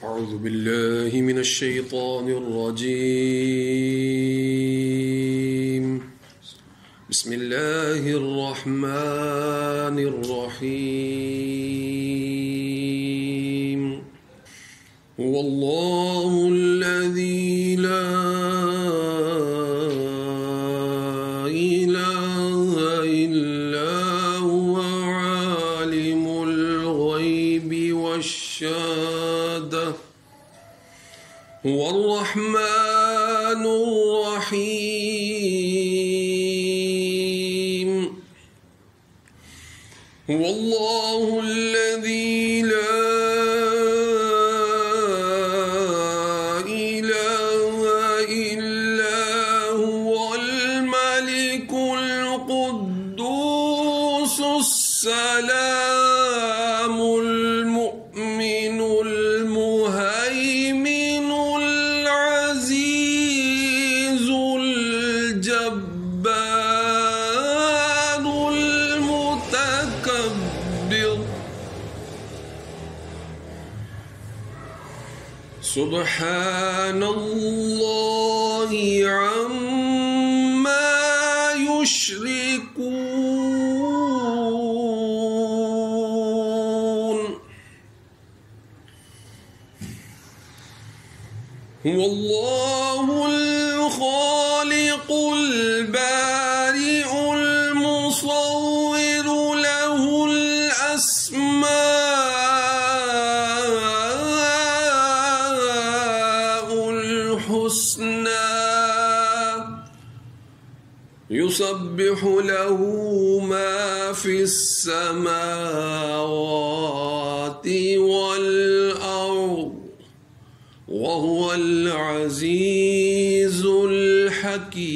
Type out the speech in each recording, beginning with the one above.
أعوذ بالله من الشيطان الرجيم. بسم الله الرحمن الرحيم. هو الله الذي لا إله إلا هو عالم الغيب والشهادة هو الرحمن الرحيم. هو الله الذي لا إله إلا هو الملك القدوس السلام المؤمن المهيمن العزيز الجبار المتكبر. سبحان الله عما يشركون. هو الله الخالق البارئ المصور له الأسماء الحسنى يسبح له ما في السماوات والأرض وهو العزيز الحكيم.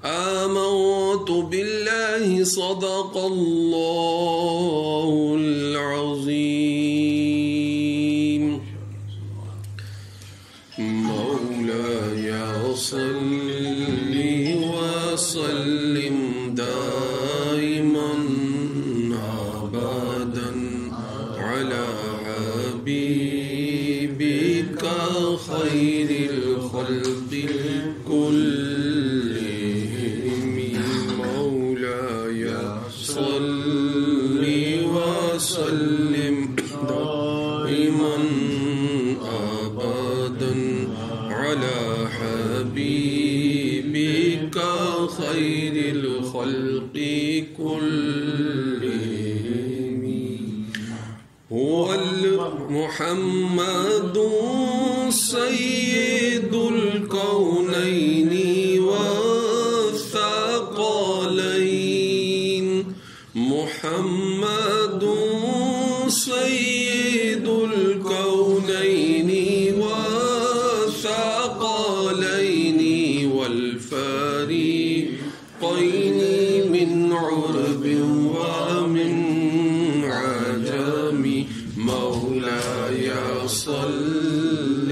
آمنت بالله صدق الله العظيم. مولاي صل وسلم دائما أبدا على حبيبك خير الخلق كلهم. مولاي صل وسلم دائما أبدا على حبيبك خير الخلق كلهم. هو محمد سيد الكونين والثقلين. محمد سيد الكونين والثقلين والفريقين من عرب ومن عجم. مولاي صل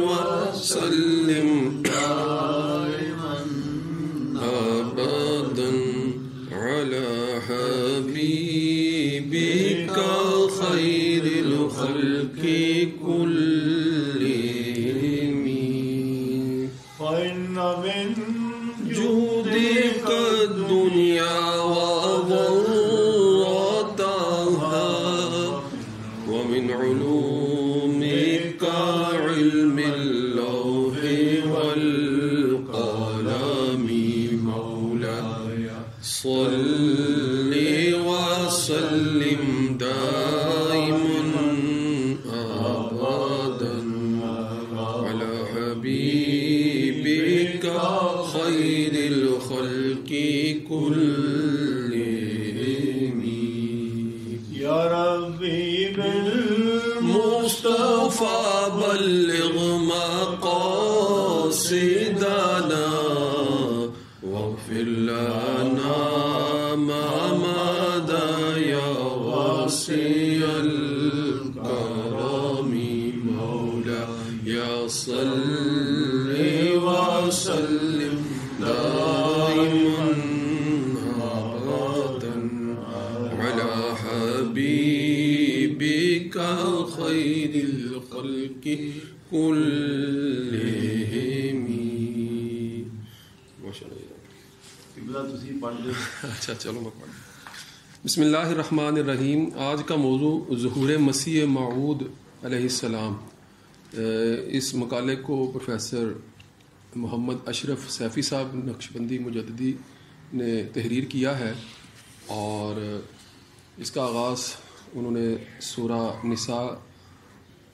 وسلم دائما أبدا على حبيبك خير الخلق كلهم. وإن من جودك الدنيا وضرتها ومن علومك علم اللوح والقلم. مولاي صل وسلم دائما أبدا على حبيبك خير الخلق كلهم. يا ربي بالمصطفى بلغ مقاصدنا واغفر لنا ما مضى يا واسع الكرم. مولاي صل وسلم دائما أبدا على حبيبك الخلق كلهم. اچھا چلو میں پڑھ. بسم اللہ الرحمن الرحیم. آج کا موضوع ظہور مسیح موعود علیہ السلام. اس مقالے کو پروفیسر محمد اشرف سیفی صاحب نقشبندی مجددی نے تحریر کیا ہے اور اس کا آغاز انہوں نے سورہ نساء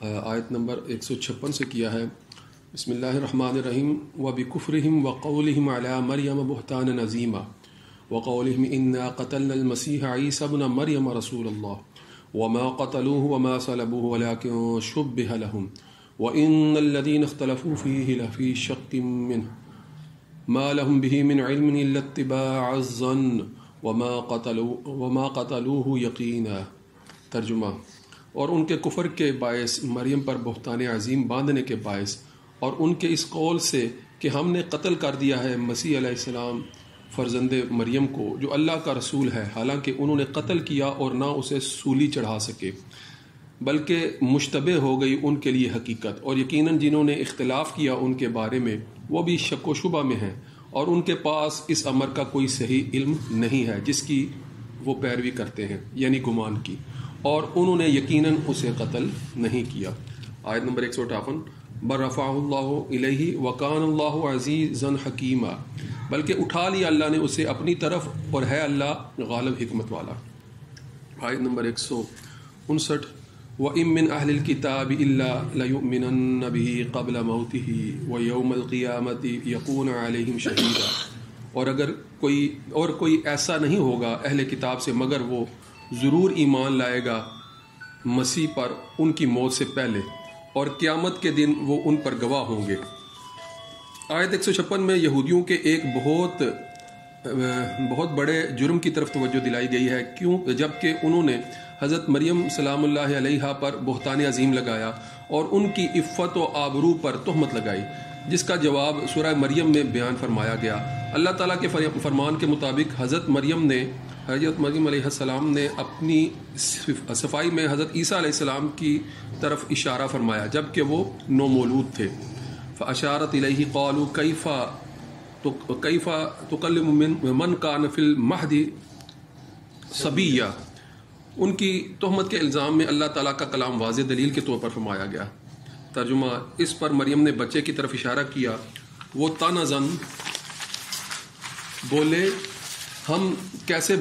آیت نمبر 156 سے کیا ہے. بسم اللہ الرحمن الرحیم. وَبِكُفْرِهِمْ وَقَوْلِهِمْ عَلَى مَرْيَمَ بُهْتَانًا عَظِيمًا وَقَوْلِهِمْ إِنَّا قَتَلْنَا الْمَسِيحَ عِيسَى ابْنَ مَرْيَمَ رَسُولَ اللَّهِ وَمَا قَتَلُوهُ وَمَا صَلَبُوهُ وَلَكِنْ شُبِّهَ لَهُمْ وَإِنَّ الَّذِينَ اخْتَلَفُوا فِيهِ لَفِي شَكٍّ مِّنْهُ مَا لَهُمْ بِهِ مِنْ عِلْمٍ إِلَّا اتِّبَاعَ الظَّنِّ وَمَا قَتَلُوهُ يَقِينًا. ترجمہ. اور ان کے کفر کے باعث مریم پر بہتان عظیم باندھنے کے باعث اور ان کے اس قول سے کہ ہم نے قتل کر دیا ہے مسیح علیہ السلام فرزند مریم کو جو اللہ کا رسول ہے، حالانکہ انہوں نے قتل کیا اور نہ اسے سولی چڑھا سکے، بلکہ مشتبہ ہو گئی ان کے لیے حقیقت، اور یقیناً جنہوں نے اختلاف کیا ان کے بارے میں وہ بھی شک و شبہ میں ہیں، اور ان کے پاس اس امر کا کوئی صحیح علم نہیں ہے جس کی وہ پیروی کرتے ہیں، یعنی گمان کی، اور انہوں نے یقیناً اسے قتل نہیں کیا. آیت نمبر 158. بل رفعہ اللہ الیہ وکان اللہ عزیزا حکیما. بلکہ اٹھا لیا اللہ نے اسے اپنی طرف اور ہے اللہ غالب حکمت والا. آیت نمبر 159. وَإِن مِّنْ أَهْلِ الْكِتَابِ إِلَّا لَيُؤْمِنَنَّ بِهِ قَبْلَ مَوْتِهِ وَيَوْمَ الْقِيَامَةِ يَكُونُ عَلَيْهِمْ شَهِيدًا. اور کوئی ایسا نہیں ہوگا اہل کتاب سے مگر وہ ضرور ایمان لائے گا مسیح پر ان کی موت سے پہلے، اور قیامت کے دن وہ ان پر گواہ ہوں گے. آیت 156 میں یہودیوں کے ایک بہت بڑے جرم کی طرف توجہ دلائی گئی ہے، جبکہ انہوں نے حضرت مریم سلام اللہ علیہ پر بہتان عظیم لگایا اور ان کی عفت و آبرو پر تہمت لگائی، جس کا جواب سورہ مریم میں بیان فرمایا گیا. اللہ تعالیٰ کے فرمان کے مطابق حضرت مریم علیہ السلام نے اپنی صفائی میں حضرت عیسیٰ علیہ السلام کی طرف اشارہ فرمایا جبکہ وہ نومولود تھے. فاشارت الیہ قالوا کیف تکلم من کان فی المہد صبیا. ان کی تہمت کے الزام میں اللہ تعالیٰ کا کلام واضح دلیل کے طور پر فرمایا گیا. ترجمہ. اس پر مریم نے بچے کی طرف اشارہ کیا. وہ تنازن بولے ہم کیسے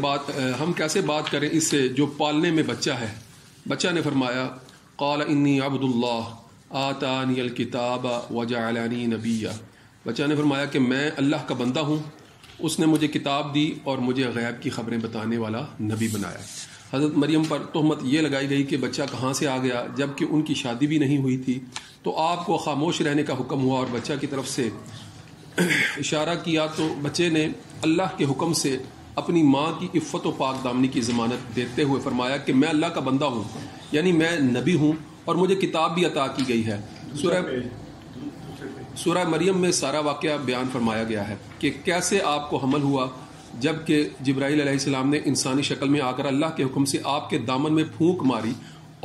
بات کریں اس سے جو پالنے میں بچہ ہے. بچہ نے فرمایا قال انی عبد اللہ آتانی الکتاب وجعلنی نبیا. بچہ نے فرمایا کہ میں اللہ کا بندہ ہوں، اس نے مجھے کتاب دی اور مجھے غیب کی خبریں بتانے والا نبی بنایا. حضرت مریم پر تہمت یہ لگائی گئی کہ بچہ کہاں سے آ گیا جبکہ ان کی شادی بھی نہیں ہوئی تھی، تو آپ کو خاموش رہنے کا حکم ہوا اور بچہ کی طرف سے اشارہ کیا تو بچے نے اللہ کے حکم سے اپنی ماں کی عفت و پاک دامنی کی ضمانت دیتے ہوئے فرمایا کہ میں اللہ کا بندہ ہوں، یعنی میں نبی ہوں اور مجھے کتاب بھی عطا کی گئی ہے. سورہ مریم میں سارا واقعہ بیان فرمایا گیا ہے کہ کیسے آپ کو حمل ہوا جبکہ جبرائیل علیہ السلام نے انسانی شکل میں آ کر اللہ کے حکم سے آپ کے دامن میں پھونک ماری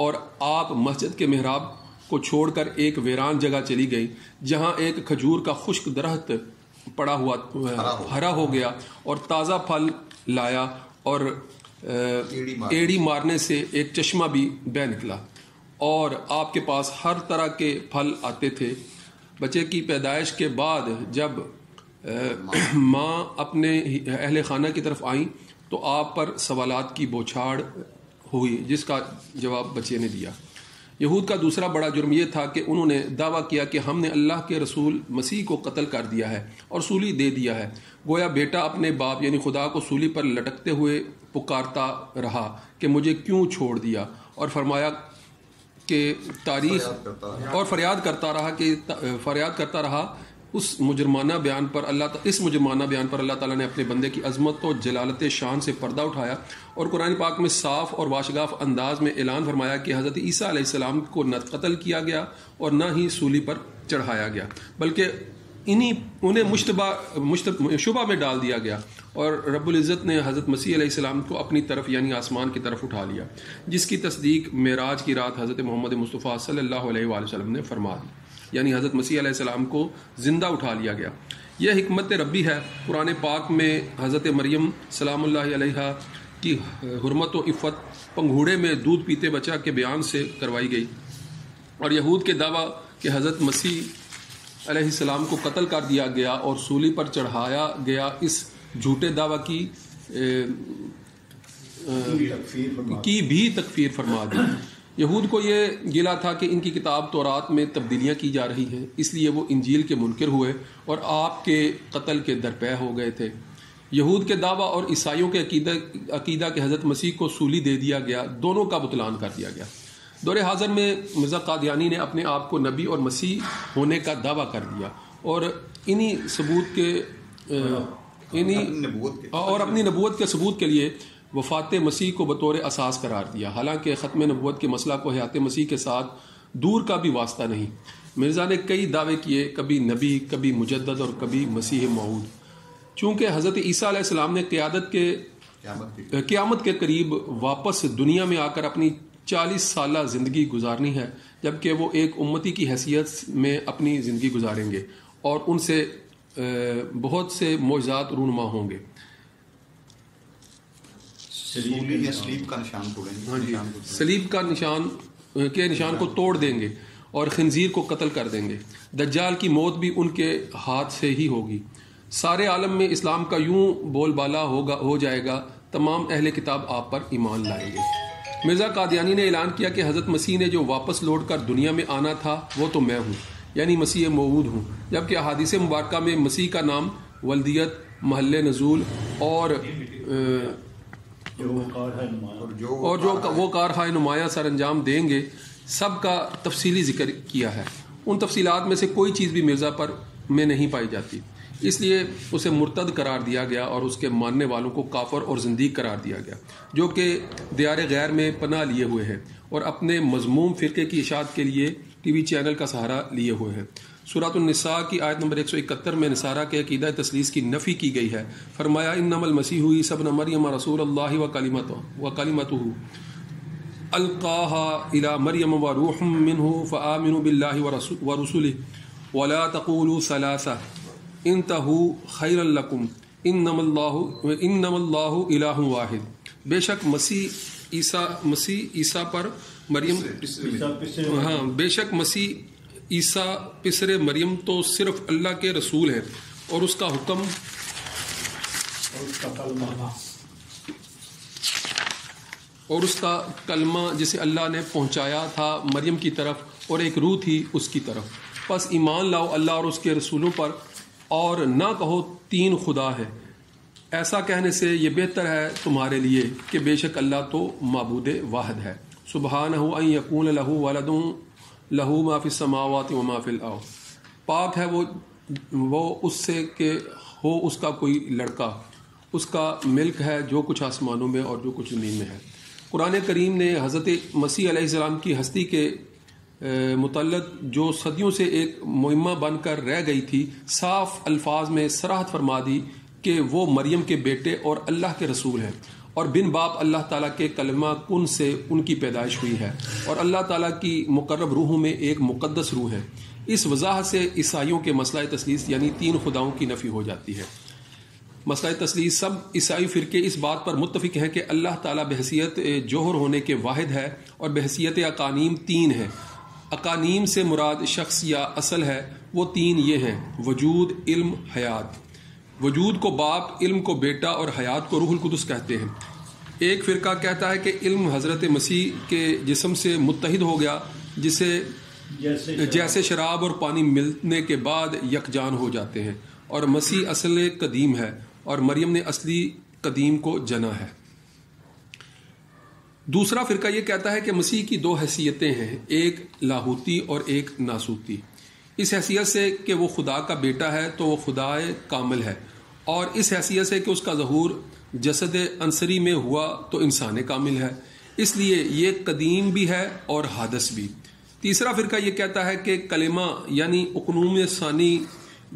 اور آپ مسجد کے محراب کو چھوڑ کر ایک ویران جگہ چلی گئی جہاں ایک کھجور کا خشک درخت پڑا ہوا ہرا ہو گیا اور تازہ پھل لایا اور ایڑی مارنے سے ایک چشمہ بھی بہہ نکلا اور آپ کے پاس ہر طرح کے پھل آتے تھے. بچے کی پیدائش کے بعد جب ماں اپنے اہل خانہ کی طرف آئیں تو آپ پر سوالات کی بوچھاڑ ہوئی جس کا جواب بچے نے دیا. یہود کا دوسرا بڑا جرم یہ تھا کہ انہوں نے دعویٰ کیا کہ ہم نے اللہ کے رسول مسیح کو قتل کر دیا ہے اور سولی دے دیا ہے. گویا بیٹا اپنے باپ یعنی خدا کو سولی پر لٹکتے ہوئے پکارتا رہا کہ مجھے کیوں چھوڑ دیا، اور فرمایا کہ تاریخ اور فریاد کرتا رہا. اس مجرمانہ بیان پر اللہ تعالیٰ نے اپنے بندے کی عظمت و جلالت شان سے پردہ اٹھایا اور قرآن پاک میں صاف اور واشگاف انداز میں اعلان فرمایا کہ حضرت عیسیٰ علیہ السلام کو نہ قتل کیا گیا اور نہ ہی سولی پر چڑھایا گیا، بلکہ انہیں شبہ میں ڈال دیا گیا، اور رب العزت نے حضرت مسیح علیہ السلام کو اپنی طرف یعنی آسمان کی طرف اٹھا لیا، جس کی تصدیق معراج کی رات حضرت محمد مصطفیٰ صلی اللہ علیہ وآلہ وسلم نے فرما دی، یعنی حضرت مسیح علیہ السلام کو زندہ اٹھا لیا گیا۔ یہ حکمت ربی ہے۔ قرآن پاک میں حضرت مریم سلام اللہ علیہا کی حرمت و عفت پنگھوڑے میں دودھ پیتے بچہ کے بیان سے کروائی گئی، اور یہود کے دعویٰ کہ حضرت مسیح علیہ السلام کو قتل کر دیا گیا اور سولی پر چڑھایا گیا، اس جھوٹے دعویٰ کی بھی تکفیر فرما دی۔ یہود کو یہ گلا تھا کہ ان کی کتاب تورات میں تبدیلیاں کی جا رہی ہیں، اس لیے وہ انجیل کے منکر ہوئے اور آپ کے قتل کے درپے ہو گئے تھے۔ یہود کے دعویٰ اور عیسائیوں کے عقیدہ کہ حضرت مسیح کو سولی دے دیا گیا، دونوں کا بطلان کر دیا گیا۔ دور حاضر میں مرزا قادیانی نے اپنے آپ کو نبی اور مسیح ہونے کا دعویٰ کر دیا، اور اپنی نبوت کے ثبوت کے لیے وفات مسیح کو بطور اساس قرار دیا، حالانکہ ختم نبوت کے مسئلہ کو حیات مسیح کے ساتھ دور کا بھی واسطہ نہیں۔ مرزا نے کئی دعوے کیے، کبھی نبی، کبھی مجدد اور کبھی مسیح موعود۔ چونکہ حضرت عیسیٰ علیہ السلام نے قیامت کے قریب واپس دنیا میں آ کر اپنی 40 سالہ زندگی گزارنی ہے، جبکہ وہ ایک امتی کی حیثیت میں اپنی زندگی گزاریں گے اور ان سے بہت سے معجزات رونما ہوں گے۔ صلیب کا نشان کو توڑ دیں گے اور خنزیر کو قتل کر دیں گے۔ دجال کی موت بھی ان کے ہاتھ سے ہی ہوگی۔ سارے عالم میں اسلام کا یوں بول بالا ہو جائے گا، تمام اہل کتاب آپ پر ایمان لائیں گے۔ مرزا قادیانی نے اعلان کیا کہ حضرت مسیح نے جو واپس لوٹ کر دنیا میں آنا تھا وہ تو میں ہوں، یعنی مسیح موعود ہوں، جبکہ احادیث مبارکہ میں مسیح کا نام، ولدیت، محل نزول اور جو وہ کارخواہ نمایاں سر انجام دیں گے، سب کا تفصیلی ذکر کیا ہے۔ ان تفصیلات میں سے کوئی چیز بھی مرزا پر میں نہیں پائی جاتی، اس لیے اسے مرتد قرار دیا گیا اور اس کے ماننے والوں کو کافر اور زندیق قرار دیا گیا، جو کہ دیار غیر میں پناہ لیے ہوئے ہیں اور اپنے مذموم فرقے کی اشاعت کے لیے ٹی وی چینل کا سہارا لیے ہوئے ہیں۔ سورۃ النساء کی آیت نمبر 171 میں نصارہ کے عقیدہ تثلیث کی نفی کی گئی ہے۔ فرمایا انما المسیح عیسی ابن مریم رسول اللہ وکلمتہ القاها الى مریم وروح منہ فآمنوا باللہ ورسلہ ولا تقولوا ثلاثہ انتہوا خیرا لکم انما اللہ الہ واحد۔ بے شک مسیح عیسیٰ پر مریم بے شک مسیح عیسیٰ پسر مریم تو صرف اللہ کے رسول ہیں، اور اس کا حکم اور اس کا کلمہ جسے اللہ نے پہنچایا تھا مریم کی طرف، اور ایک روح تھی اس کی طرف۔ پس ایمان لاؤ اللہ اور اس کے رسولوں پر، اور نہ کہو 3 خدا ہے۔ ایسا کہنے سے یہ بہتر ہے تمہارے لیے کہ بے شک اللہ تو معبود واحد ہے۔ سبحانہ ان یکون لہ ولد لہ ما فی السماوات و ما فی الارض۔ پاک ہے وہ اس سے کہ ہو اس کا کوئی لڑکا، اس کا ملک ہے جو کچھ آسمانوں میں اور جو کچھ زمین میں ہے۔ قرآن کریم نے حضرت مسیح علیہ السلام کی ہستی کے متعلق جو صدیوں سے ایک مہمہ بن کر رہ گئی تھی، صاف الفاظ میں صراحت فرما دی کہ وہ مریم کے بیٹے اور اللہ کے رسول ہیں، اور بن باپ اللہ تعالیٰ کے کلمہ کن سے ان کی پیدائش ہوئی ہے، اور اللہ تعالیٰ کی مقرب روحوں میں ایک مقدس روح ہے۔ اس وضاحت سے عیسائیوں کے مسئلہ تثلیث یعنی 3 خداؤں کی نفی ہو جاتی ہے۔ مسئلہ تثلیث سب عیسائی فرقے اس بات پر متفق ہیں کہ اللہ تعالیٰ بحیثیت جوہر ہونے کے واحد ہے، اور بحیثیت اقانیم 3 ہے۔ اقانیم سے مراد شخص یا اصل ہے، وہ 3 یہ ہیں: وجود، علم، حیات۔ وجود کو باپ، علم کو بیٹا اور حیات کو روح القدس کہتے ہیں۔ ایک فرقہ کہتا ہے کہ علم حضرت مسیح کے جسم سے متحد ہو گیا، جیسے شراب اور پانی ملنے کے بعد یکجان ہو جاتے ہیں، اور مسیح اصل قدیم ہے اور مریم نے اصلی قدیم کو جنا ہے۔ دوسرا فرقہ یہ کہتا ہے کہ مسیح کی 2 حیثیتیں ہیں، ایک لاہوتی اور ایک ناسوتی۔ اس حیثیت سے کہ وہ خدا کا بیٹا ہے تو وہ خدا کامل ہے، اور اس حیثیت سے کہ اس کا ظہور جسد عنصری میں ہوا تو انسان کامل ہے، اس لیے یہ قدیم بھی ہے اور حادث بھی۔ تیسرا فرقہ یہ کہتا ہے کہ کلمہ یعنی اقنوم ثانی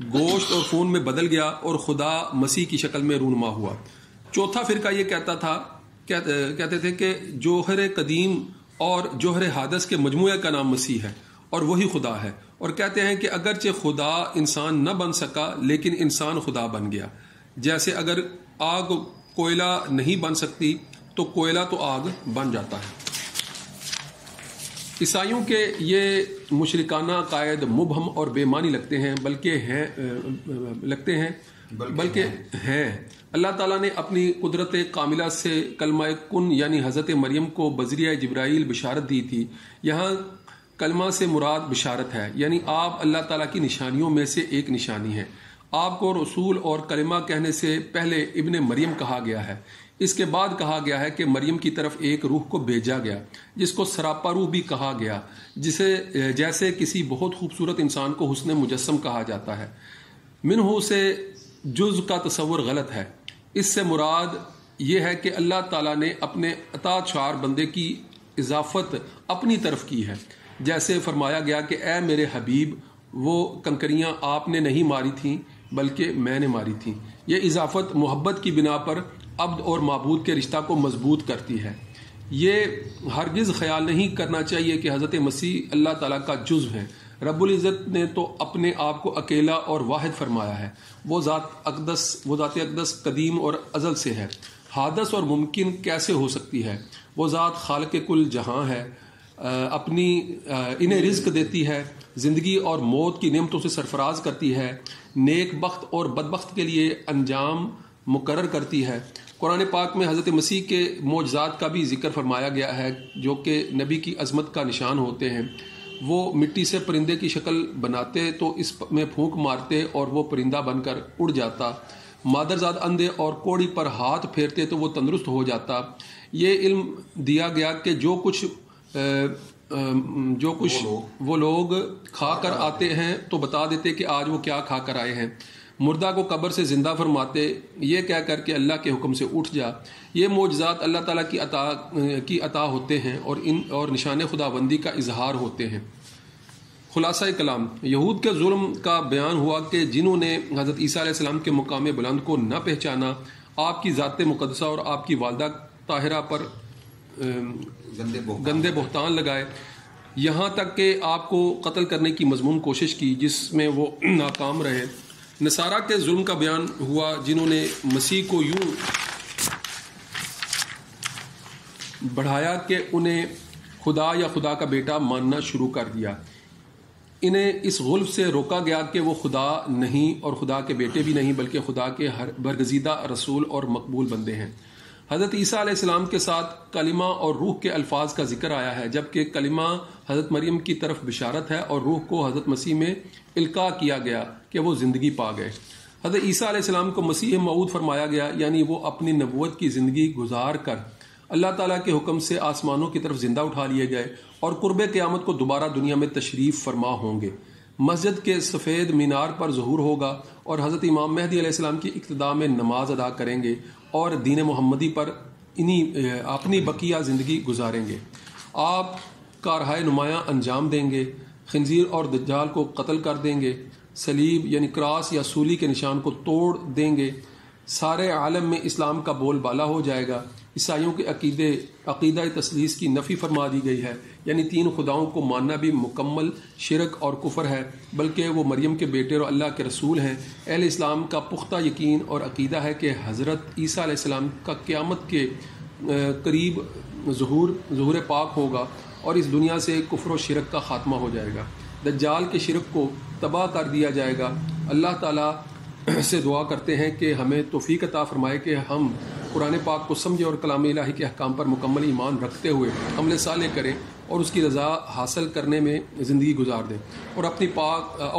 گوشت اور خون میں بدل گیا اور خدا مسیح کی شکل میں رونما ہوا۔ چوتھا فرقہ یہ کہتے تھے کہ جوہر قدیم اور جوہر حادث کے مجموعے کا نام مسیح ہے اور وہی خدا ہے، اور کہتے ہیں کہ اگرچہ خدا انسان نہ بن سکا لیکن انسان خدا بن گیا۔ جیسے اگر آگ کوئلہ نہیں بن سکتی تو کوئلہ تو آگ بن جاتا ہے۔ عیسائیوں کے یہ مشرکانہ عقائد مبہم اور بے معنی لگتے ہیں، بلکہ ہیں۔ اللہ تعالیٰ نے اپنی قدرت کاملہ سے کلمہ کن یعنی حضرت مریم کو بذریعہ جبرائیل بشارت دی تھی۔ یہاں کلمہ سے مراد بشارت ہے، یعنی آپ اللہ تعالیٰ کی نشانیوں میں سے ایک نشانی ہیں۔ آپ کو رسول اور کلمہ کہنے سے پہلے ابن مریم کہا گیا ہے۔ اس کے بعد کہا گیا ہے کہ مریم کی طرف ایک روح کو بھیجا گیا جس کو سراپا روح بھی کہا گیا، جیسے کسی بہت خوبصورت انسان کو حسن مجسم کہا جاتا ہے۔ منہ سے جز کا تصور غلط ہے۔ اس سے مراد یہ ہے کہ اللہ تعالیٰ نے اپنے اطاعت شعار بندے کی اضافت اپنی طرف کی ہے، جیسے فرمایا گیا کہ اے میرے حبیب، وہ کنکریاں آپ نے نہیں ماری تھیں بلکہ میں نے ماری تھیں۔ یہ اضافت محبت کی بنا پر عبد اور معبود کے رشتہ کو مضبوط کرتی ہے۔ یہ ہرگز خیال نہیں کرنا چاہیے کہ حضرت مسیح اللہ تعالیٰ کا جزو ہیں۔ رب العزت نے تو اپنے آپ کو اکیلا اور واحد فرمایا ہے۔ وہ ذات اقدس قدیم اور ازل سے ہے۔ حادث اور ممکن کیسے ہو سکتی ہے؟ وہ ذات خالق کل جہاں ہے، انہیں رزق دیتی ہے، زندگی اور موت کی نعمتوں سے سرفراز کرتی ہے، نیک بخت اور بدبخت کے لیے انجام مقرر کرتی ہے۔ قرآن پاک میں حضرت مسیح کے معجزات کا بھی ذکر فرمایا گیا ہے جو کہ نبی کی عظمت کا نشان ہوتے ہیں۔ وہ مٹی سے پرندے کی شکل بناتے تو اس میں پھونک مارتے اور وہ پرندہ بن کر اڑ جاتا، مادرزاد اندھے اور کوڑی پر ہاتھ پھیرتے تو وہ تندرست ہو جاتا۔ یہ علم دیا گیا کہ جو کچھ وہ لوگ کھا کر آتے ہیں تو بتا دیتے کہ آج وہ کیا کھا کر آئے ہیں۔ مردہ کو قبر سے زندہ فرماتے، یہ کہہ کر کہ اللہ کے حکم سے اٹھ جا۔ یہ معجزات اللہ تعالیٰ کی عطا ہوتے ہیں اور نشان خداوندی کا اظہار ہوتے ہیں۔ خلاصہ کلام، یہود کے ظلم کا بیان ہوا کہ جنہوں نے حضرت عیسیٰ علیہ السلام کے مقام بلند کو نہ پہچانا، آپ کی ذات مقدسہ اور آپ کی والدہ طاہرہ پر گندے بہتان لگائے، یہاں تک کہ آپ کو قتل کرنے کی مضمون کوشش کی جس میں وہ ناکام رہے۔ نصارہ کے ظلم کا بیان ہوا جنہوں نے مسیح کو یوں بڑھایا کہ انہیں خدا یا خدا کا بیٹا ماننا شروع کر دیا۔ انہیں اس غلف سے روکا گیا کہ وہ خدا نہیں اور خدا کے بیٹے بھی نہیں بلکہ خدا کے برگزیدہ رسول اور مقبول بندے ہیں۔ حضرت عیسیٰ علیہ السلام کے ساتھ کلمہ اور روح کے الفاظ کا ذکر آیا ہے، جبکہ کلمہ حضرت مریم کی طرف بشارت ہے اور روح کو حضرت مسیح میں القاء کیا گیا کہ وہ زندگی پا گئے۔ حضرت عیسیٰ علیہ السلام کو مسیح موعود فرمایا گیا، یعنی وہ اپنی نبوت کی زندگی گزار کر اللہ تعالیٰ کے حکم سے آسمانوں کی طرف زندہ اٹھا لیے گئے اور قرب قیامت کو دوبارہ دنیا میں تشریف فرما ہوں گے۔ مسجد کے سفید مینار پر ظہور ہوگا اور حضرت امام مہدی علیہ السلام کی اقتداء میں نماز ادا کریں گے اور دین محمدی پر اپنی بقیہ زندگی گزاریں گے۔ آپ کارہائے نمایاں انجام دیں گے، خنزیر اور دجال کو قتل کر دیں گے، صلیب یعنی کراس یا سولی کے نشان کو توڑ دیں گے، سارے عالم میں اسلام کا بول بالا ہو جائے گا۔ عیسائیوں کے عقیدہ تثلیث کی نفی فرما دی گئی ہے، یعنی تین خداؤں کو ماننا بھی مکمل شرک اور کفر ہے، بلکہ وہ مریم کے بیٹے اور اللہ کے رسول ہیں۔ اہل اسلام کا پختہ یقین اور عقیدہ ہے کہ حضرت عیسیٰ علیہ السلام کا قیامت کے قریب ظہور پاک ہوگا اور اس دنیا سے کفر و شرک کا خاتمہ ہو جائے گا، دجال کے شرک کو تباہ کر دیا جائے گا۔ اللہ تعالیٰ سے دعا کرتے ہیں کہ ہمیں توفیق عطا فرمائے کہ ہم قرآن پاک کو سمجھیں اور کلام الہی کے احکام پر مکمل ایمان رکھتے ہوئے عمل صالح کریں اور اس کی رضا حاصل کرنے میں زندگی گزار دیں اور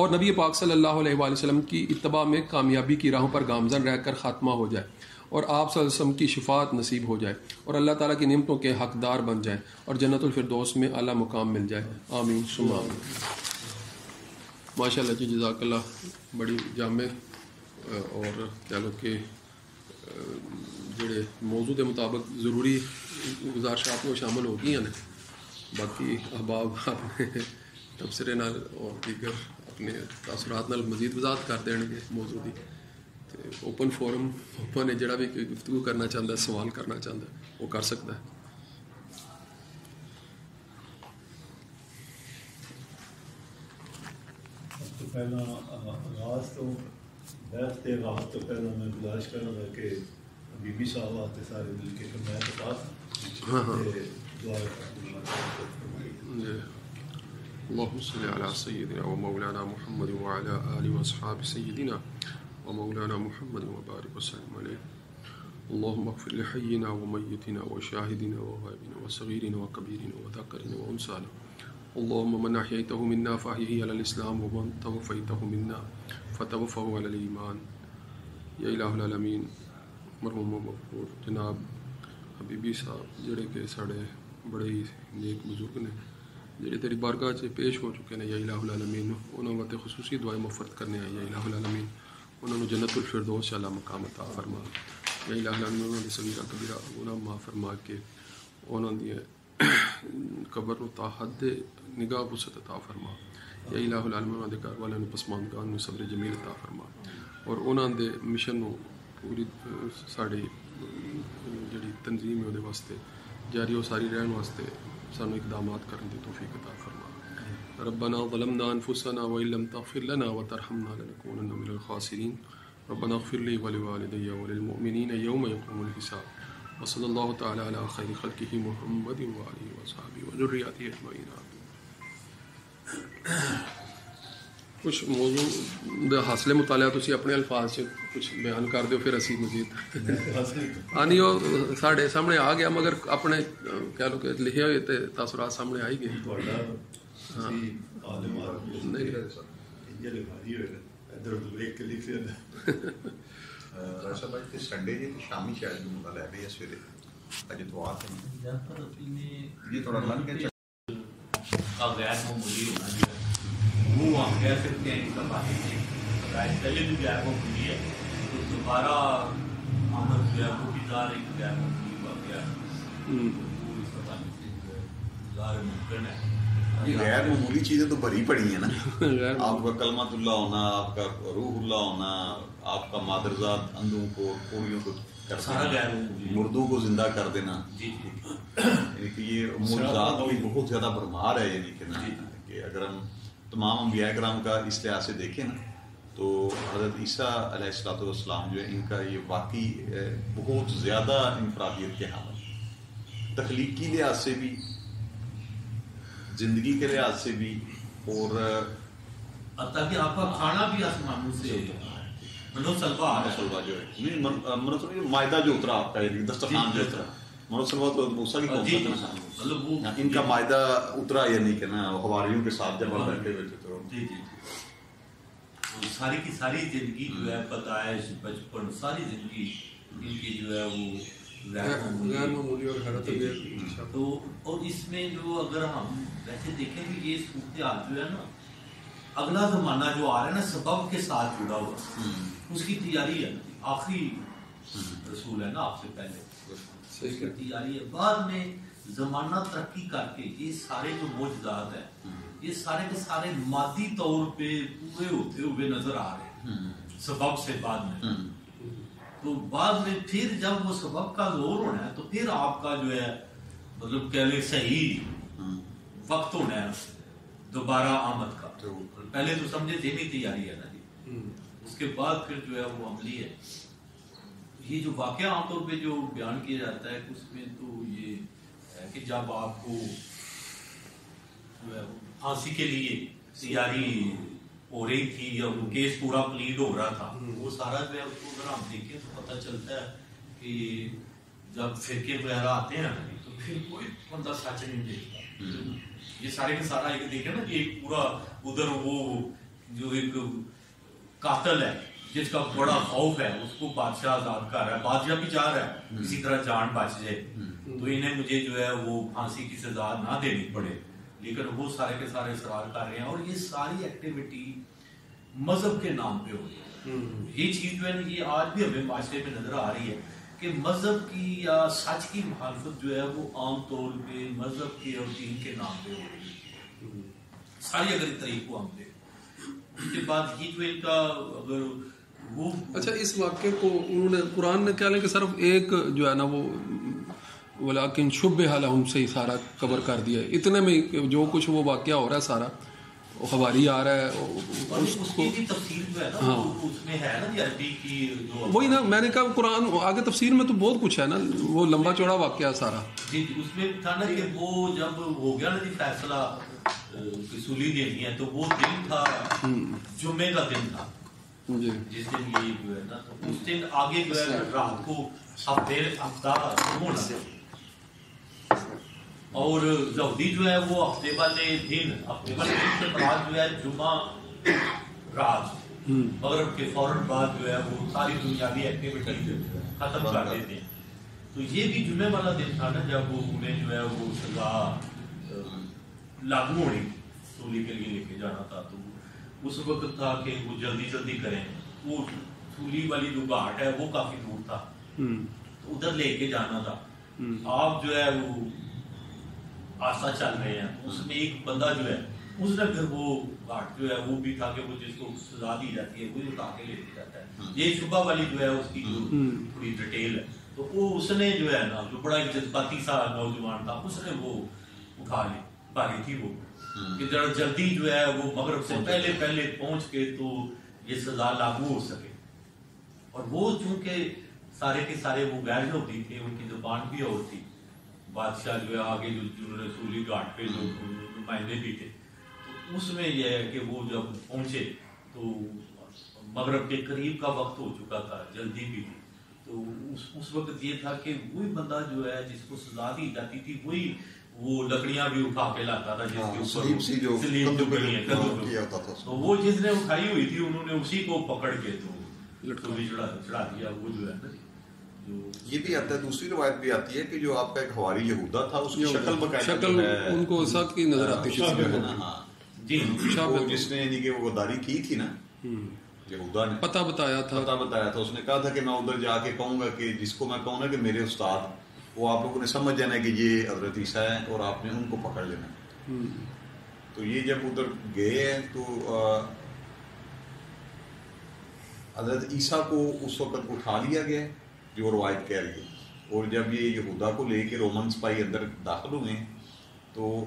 نبی پاک صلی اللہ علیہ وآلہ وسلم کی اتباع میں کامیابی کی راہوں پر گامزن رہ کر خاتمہ ہو جائے اور آپ صلی اللہ علیہ وسلم کی شفاعت نصیب ہو جائے اور اللہ تعالیٰ کی نعمتوں کے حقدار بن جائے اور جنت الفردوس میں اعلیٰ مقام مل جائے۔ آمین ثم آمین۔ ماشاء اللہ جی، جزاک اللہ، بڑی جامع اور کہہ لو کہ جڑے موضوع کے مطابق ضروری گزارشات میں شامل ہو گئی ہیں، باقی احباب آپ نے تبصرے نال اور دیگر اپنے تاثرات نال مزید وضاحت کر دین گے موضوع دی. تے اوپن فورم اوپن ہے، جڑا بھی کوئی گفتگو کرنا چاہتا ہے، سوال کرنا چاہتا ہے وہ کر سکتا ہے. تو پہلا آغاز تو بیعت کے آغاز تو پہلا میں گزارش کروں گا کہ بی بی صاحب آتے سارے مل کے کہ میں تو پاس ہاں ہاں دعا اللهم صل على سيدنا ومولانا محمد وعلى آله وأصحاب سيدنا ومولانا محمد وبارك وسلم عليه. اللهم اغفر لحينا وميتنا وشاهدنا وغائبنا وصغيرنا وكبيرنا وذكرنا وأنثانا. اللهم من أحييته منا فأحيه على الإسلام ومن توفيته منا فتوفه على الإيمان. یا الہ العالمین مرحوم مغفور جناب حبیبی صاحب جڑے کہ ساڑے بڑے ہی نیک بزرگ نے جڑے تیری بارگاہ سے پیش ہو چکے ہیں، یا الہ العالمین انہوں واسطے خصوصی دعائیں مفرد کرنے ہیں. یا الہ العالمین انہوں نے جنت الفردوس اعلیٰ مقام عطا فرما. یا الہ العالمین انہوں نے صغیرہ کبیرہ گناہ معاف فرما کے انہوں نے قبر و تاحد نگاہ وسعت عطا فرما. یا الہ العالمین انہوں نے گھر والوں نے پسماندگان میں صبر جمیل عطا فرما، اور انہوں نے مشن نو پوری ساری جڑی تنظیم ہے وہ واسطے جاری و ساری رہن واسطے سانو اقدامات کرنے کی توفیق عطا فرما. ربنا ظلمنا انفسنا وان لم تغفر لنا وترحمنا لنكونن من الخاسرين. ربنا اغفر لي ولوالدي وللمؤمنين يوم يقوم الحساب. وصلى الله تعالى على خير خلقه محمد وآله وصحبه وذريته اجمعين. کچھ موضوع دے حاصل مطالعہ تسی اپنے الفاظ سے کچھ بیان کر دیو، پھر اسی مزید آنی وہ ساڑھے سامنے آ گیا، مگر اپنے کہہ لو کہ لکھے ہوئے تے تاثرات سامنے آئی گئے. سنڈے جی شامی شاید مطالعہ بھی ہے سویرے اج اتوار یہ تھوڑا لنگ ہے وہ ہم کہہ سکتے ہیں کہ بات پہلے بھی غیر معمولی ہے، تو دوبارہ آمد جو ہے وہ بھی ظاہر ایک غیر معمولی واقعہ وہ اس حوالے سے ظاہر ممکن ہے. غیر معمولی چیزیں تو بھری پڑی ہیں نا. آپ کا کلمۃ اللہ ہونا، آپ کا روح اللہ ہونا، آپ کا مادرزاد اندھوں کو کوڑیوں کو سارا غیر معمولی، مردوں کو زندہ کر دینا. یعنی کہ یہ معجزات کی بہت زیادہ بھرمار ہے. یعنی کہ اگر ہم تمام انبیاء کرام کا اس لحاظ سے دیکھیں نا تو حضرت عیسیٰ علیہ الصلوۃ والسلام جو ہے ان کا یہ واقعی بہت زیادہ انفرادیت کے حامل، تخلیقی لحاظ سے بھی، زندگی کے لحاظ سے بھی، اور حتیٰ کہ آپ کا کھانا بھی آسمانوں سے منوسلوا جو ہے معاہدہ جو اترا آپ کا دسترخوان جو اترا منوسلوا تو موسیٰ کی قوم کا تھا، ان کا معاہدہ اترا یعنی کہ نا حواریوں کے ساتھ جب آپ بیٹھے ہوئے تھے تو ساری کی ساری زندگی جو ہے پیدائش بچپن ساری زندگی ان کی جو ہے وہ غیر معمولی اور حیرت. تو اور اس میں جو اگر ہم ویسے دیکھیں کہ یہ صورتحال جو ہے نا اگلا زمانہ جو آ رہا ہے نا سبب کے ساتھ جڑا ہوا، اس کی تیاری ہے. آخری رسول ہے نا آپ سے پہلے، اس کی تیاری ہے. بعد میں زمانہ ترقی کر کے یہ سارے جو معجزات ہیں یہ سارے کے سارے مادی طور پہ پورے ہوتے ہوئے نظر آ رہے ہیں سبب سے بعد میں. تو بعد میں پھر جب وہ سبب کا زور ہونا ہے تو پھر آپ کا جو ہے مطلب کہہ لیں صحیح وقت ہونا ہے دوبارہ آمد کا. پہلے تو سمجھے ذہنی تیاری ہے نا جی، اس کے بعد پھر جو ہے وہ عملی ہے. یہ جو واقعہ عام طور پہ جو بیان کیا جاتا ہے اس میں تو یہ ہے کہ جب آپ کو جو ہے پھانسی کے لیے تیاری ہو رہی تھی یا وہ کیس پورا پلیڈ ہو رہا تھا، وہ سارا جو ہے اس کو اگر ہم دیکھیں تو پتہ چلتا ہے کہ جب فرقے وغیرہ آتے ہیں تو پھر کوئی بندہ سچ نہیں دیکھتا. یہ سارے کے سارا ایک دیکھیں نا کہ ایک پورا ادھر وہ جو ایک قاتل ہے جس کا بڑا خوف ہے اس کو بادشاہ آزاد کر رہا ہے، بادشاہ بھی چاہ رہا ہے کسی طرح جان بچ جائے تو انہیں مجھے جو ہے وہ پھانسی کی سزا نہ دینی پڑے، لیکن وہ سارے کے سارے اصرار کر رہے ہیں. اور یہ ساری ایکٹیویٹی مذہب کے نام پہ ہو رہی ہے. یہ چیز جو ہے نا یہ آج بھی ہمیں معاشرے میں نظر آ رہی ہے کہ مذہب کی یا سچ کی مخالفت جو ہے وہ عام طور پہ مذہب کے اور دین کے نام پہ ہو رہی ہے. ساری اگر طریق کو ہم دیکھیں اس کے بعد یہ جو ان کا اگر وہ اچھا اس واقعے کو انہوں نے قرآن نے کیا لیں کہ صرف ایک جو ہے نا وہ ولیکن شبہ لہم سے ہی سارا کور کر دیا ہے، اتنے میں جو کچھ وہ واقعہ ہو رہا ہے سارا وہ خباری آ رہا ہے اس کو تفسیر جو ہے نا اس میں ہے نا جی عربی کی جو وہی نا میں نے کہا قرآن آگے تفسیر میں تو بہت کچھ ہے نا، وہ لمبا چوڑا واقعہ سارا جی اس میں تھا نا کہ وہ جب ہو گیا نا جی فیصلہ سولی دینی ہے تو وہ دن تھا جمعے کا دن تھا جی جس دن یہ جو ہے نا اس دن آگے جو ہے رات کو ہفتہ ہونا اور یہودی جو ہے وہ ہفتے والے دن سے بعد جو ہے جمعہ رات مغرب کے فوراً بعد جو ہے وہ ساری دنیاوی ایکٹیویٹی ختم کر دیتے ہیں. تو یہ بھی جمعے والا دن تھا نا جب وہ انہیں جو ہے وہ سزا لاگو ہونی سولی کے لیے لے کے جانا تھا. تو اس وقت تھا کہ وہ جلدی جلدی کریں. وہ سولی والی جو گھاٹ ہے وہ کافی دور تھا تو ادھر لے کے جانا تھا. آپ جو ہے وہ آسا چل رہے ہیں. اس میں ایک بندہ جو ہے اس نے پھر وہ گھاٹ جو ہے وہ بھی تھا کہ وہ جس کو سزا دی جاتی ہے وہی اٹھا کے لے کے جاتا ہے. یہ شبہ والی جو ہے اس کی جو تھوڑی ڈیٹیل ہے تو وہ اس نے جو ہے نا جو بڑا ایک جذباتی سا نوجوان تھا اس نے وہ اٹھا لی پاری تھی وہ کہ ذرا جلدی جو ہے وہ مغرب سے پہلے پہنچ کے تو یہ سزا لاگو ہو سکے. اور وہ چونکہ سارے کے سارے وہ غیر ہوتی تھے ان کی زبان بھی اور تھی. بادشاہ جو ہے آگے جو رسولی گھاٹ پہ جو نمائندے بھی تھے تو اس میں یہ ہے کہ وہ جب پہنچے تو مغرب کے قریب کا وقت ہو چکا تھا, جلدی بھی تھی. تو اس وقت یہ تھا کہ وہی بندہ جو ہے جس کو سزا دی جاتی تھی وہی وہ لکڑیاں بھی اٹھا کے لاتا تھا جس کے اوپر سلیم جو بنی ہے تو وہ جس نے اٹھائی ہوئی تھی انہوں نے اسی کو پکڑ کے تو چڑھا دیا. وہ جو ہے نا یہ بھی آتا ہے. دوسری روایت بھی آتی ہے کہ جو آپ کا ایک حواری یہودا تھا اس کی شکل ان کو سخت کی نظر آتی تھی جس نے یعنی کہ وہ غداری کی تھی نا یہودا نے پتہ بتایا تھا اس نے کہا تھا کہ میں ادھر جا کے کہوں گا کہ جس کو میں کہوں نا کہ میرے استاد وہ آپ لوگوں نے سمجھ جانا ہے کہ یہ حضرت عیسیٰ ہے اور آپ نے ان کو پکڑ لینا. تو یہ جب ادھر گئے ہیں تو حضرت عیسیٰ کو اس وقت اٹھا لیا گیا جو روایت کہہ رہی ہے. اور جب یہ یہودا کو لے کے رومن سپاہی اندر داخل ہوئے تو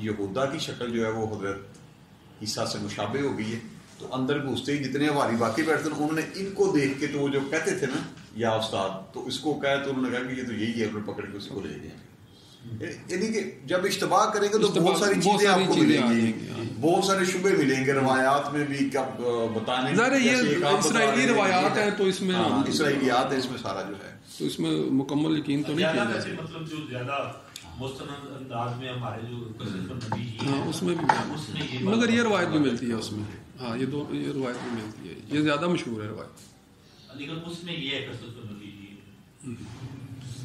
یہودا کی شکل جو ہے وہ حضرت عیسیٰ سے مشابہ ہو گئی ہے. تو اندر گھستے ہی جتنے ہماری باقی بیٹھتے ہیں انہوں نے ان کو دیکھ کے تو وہ جو کہتے تھے نا یا استاد تو اس کو کہا تو انہوں نے کہا کہ یہ تو یہی ہے, انہوں نے پکڑ کے اسی کو لے گئے. یعنی کہ جب اشتباہ کریں گے تو بہت ساری چیزیں آپ کو ملیں گی, بہت سارے شبے ملیں گے روایات میں بھی. کب بتانے اسرائیلی روایات ہیں تو اس میں اسرائیلیات ہے اس میں سارا جو ہے تو اس میں مکمل یقین تو نہیں کیا جا سکتا. مطلب جو زیادہ مستند انداز میں ہمارے جو ہاں اس میں بھی مگر یہ روایت بھی ملتی ہے اس میں. ہاں یہ روایت بھی ملتی ہے, یہ زیادہ مشہور ہے روایت. لیکن اس میں یہ ہے کثرت النبی جی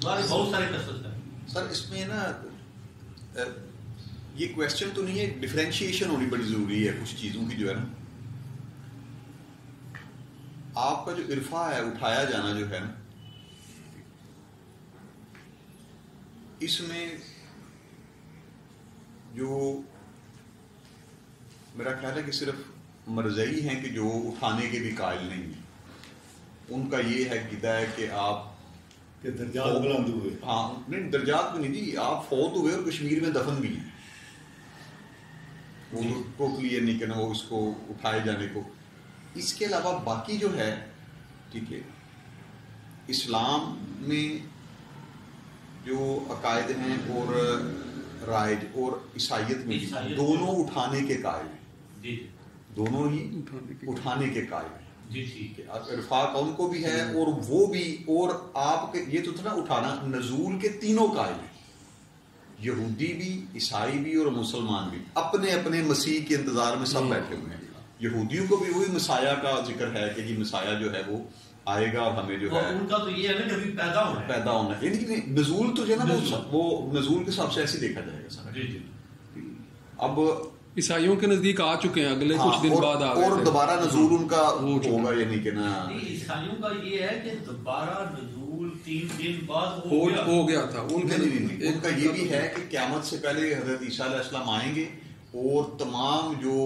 بہت سارے کثرت ہے سر. اس میں نا یہ کوشچن تو نہیں ہے, ڈفرینشیشن ہونی بڑی ضروری ہے کچھ چیزوں کی جو ہے نا. آپ کا جو عرفا ہے اٹھایا جانا جو ہے نا اس میں جو میرا خیال ہے کہ صرف مرزئی ہیں کہ جو اٹھانے کے بھی قائل نہیں ہیں. ان کا یہ ہے قیدا ہے کہ آپ کہ درجات بلند ہوئے. ہاں نہیں درجات بھی نہیں جی, آپ فوت ہوئے اور کشمیر میں دفن بھی ہیں. وہ ٹوٹلی یہ نہیں کہ نا وہ اس کو اٹھائے جانے کو. اس کے علاوہ باقی جو ہے ٹھیک ہے اسلام میں جو عقائد ہیں اور رائج اور عیسائیت میں دونوں اٹھانے کے قائل ہیں, دونوں ہی اٹھانے کے قائل ہیں. جی ٹھیک ہے. عرفات ان کو بھی ہے اور وہ بھی, اور آپ کے یہ تو تھا نا اٹھانا نزول کے تینوں قائل ہیں. یہودی بھی عیسائی بھی اور مسلمان بھی اپنے اپنے مسیح کے انتظار میں سب بیٹھے ہوئے ہیں. یہودیوں کو بھی وہی مسایہ کا ذکر ہے کہ یہ مسایہ جو ہے وہ آئے گا اور ہمیں جو ہے ان کا تو یہ ہے نا کہ پیدا ہونا ہے. یعنی کہ نزول تو جو ہے نا وہ نزول کے حساب سے ایسے دیکھا جائے گا سر. اب عیسائیوں کے نزدیک آ چکے ہیں اگلے کچھ دن بعد اور دوبارہ نزول ان کا ہوگا. یعنی کہ نا عیسائیوں کا یہ ہے کہ دوبارہ نزول 3 دن بعد ہو گیا تھا. ان کا یہ بھی ہے کہ قیامت سے پہلے حضرت عیسیٰ علیہ السلام آئیں گے اور تمام جو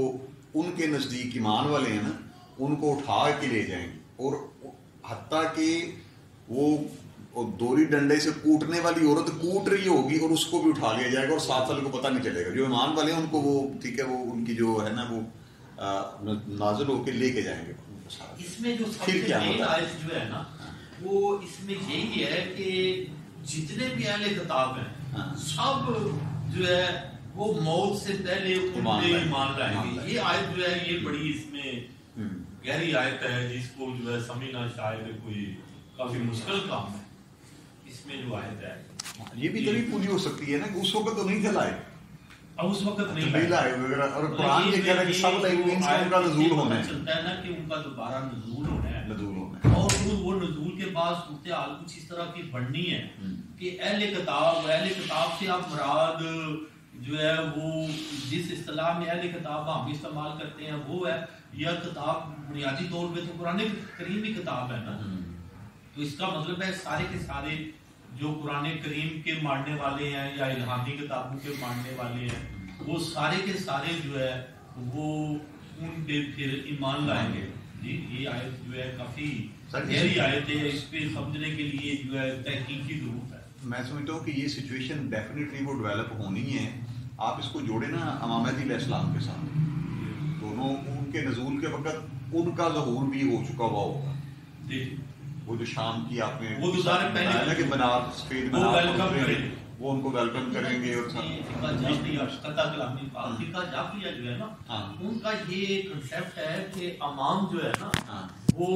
ان کے نزدیک ایمان والے ہیں نا ان کو اٹھا کے لے جائیں گے, اور حتیٰ کہ وہ دوری ڈنڈے سے کوٹنے والی عورت کوٹ رہی ہوگی اور اس کو بھی اٹھا لیا جائے گا اور 7 سال کو پتہ نہیں چلے گا. جو ایمان والے ہیں ان کو وہ ٹھیک ہے وہ ان کی جو ہے نا وہ نازل ہو کے لے کے جائیں گے. اس میں جو سب سے مین آیت جو ہے نا وہ اس میں یہی ہے کہ جتنے بھی اہل کتاب ہیں سب جو ہے وہ موت سے پہلے ان پہ ایمان لائیں گے. یہ آیت جو ہے یہ بڑی اس میں گہری آیت ہے جس کو جو ہے سمجھنا شاید کوئی کافی مشکل کام ہے. اس میں جو آیت ہے یہ بھی تبھی پوری ہو سکتی ہے نا کہ اس وقت تو نہیں چلائے, اب اس وقت نہیں لائے وغیرہ, اور قرآن یہ کہہ رہا ہے کہ سب لائبرینز کا ان کا نزول ہونا ہے, چلتا ہے نا کہ ان کا دوبارہ نزول ہونا ہے, نزول ہونا ہے, اور وہ نزول کے بعد صورتحال کچھ اس طرح کی بڑھنی ہے کہ اہل کتاب سے آپ مراد جو ہے وہ جس اصطلاح میں اہل کتاب ہم استعمال کرتے ہیں وہ ہے یا کتاب بنیادی طور پہ تو قرآن کریم کی کتاب ہے نا, تو اس کا مطلب ہے سارے کے سارے جو قرآن کریم کے ماننے والے ہیں یا الہامی کتابوں کے ماننے والے ہیں وہ سارے کے سارے جو ہے وہ ان پہ پھر ایمان لائیں گے. جی یہ آیت جو ہے کافی گہری آیت ہے, اس پہ سمجھنے کے لیے جو ہے تحقیق کی ضرورت ہے. میں سمجھتا ہوں کہ یہ سچویشن ڈیفینیٹلی وہ ڈیولپ ہونی ہے. آپ اس کو جوڑیں نا امام مہدی علیہ السلام کے ساتھ, دونوں ان کے نزول کے وقت ان کا ظہور بھی ہو چکا ہوا ہوگا. وہ جو شام کی آپ نے وہ بتایا کہ بنات سفید بنات وہ ان کو ویلکم کریں گے, اور جعفریہ جو ہے نا ان کا یہ کنسیپٹ ہے کہ امام جو ہے نا وہ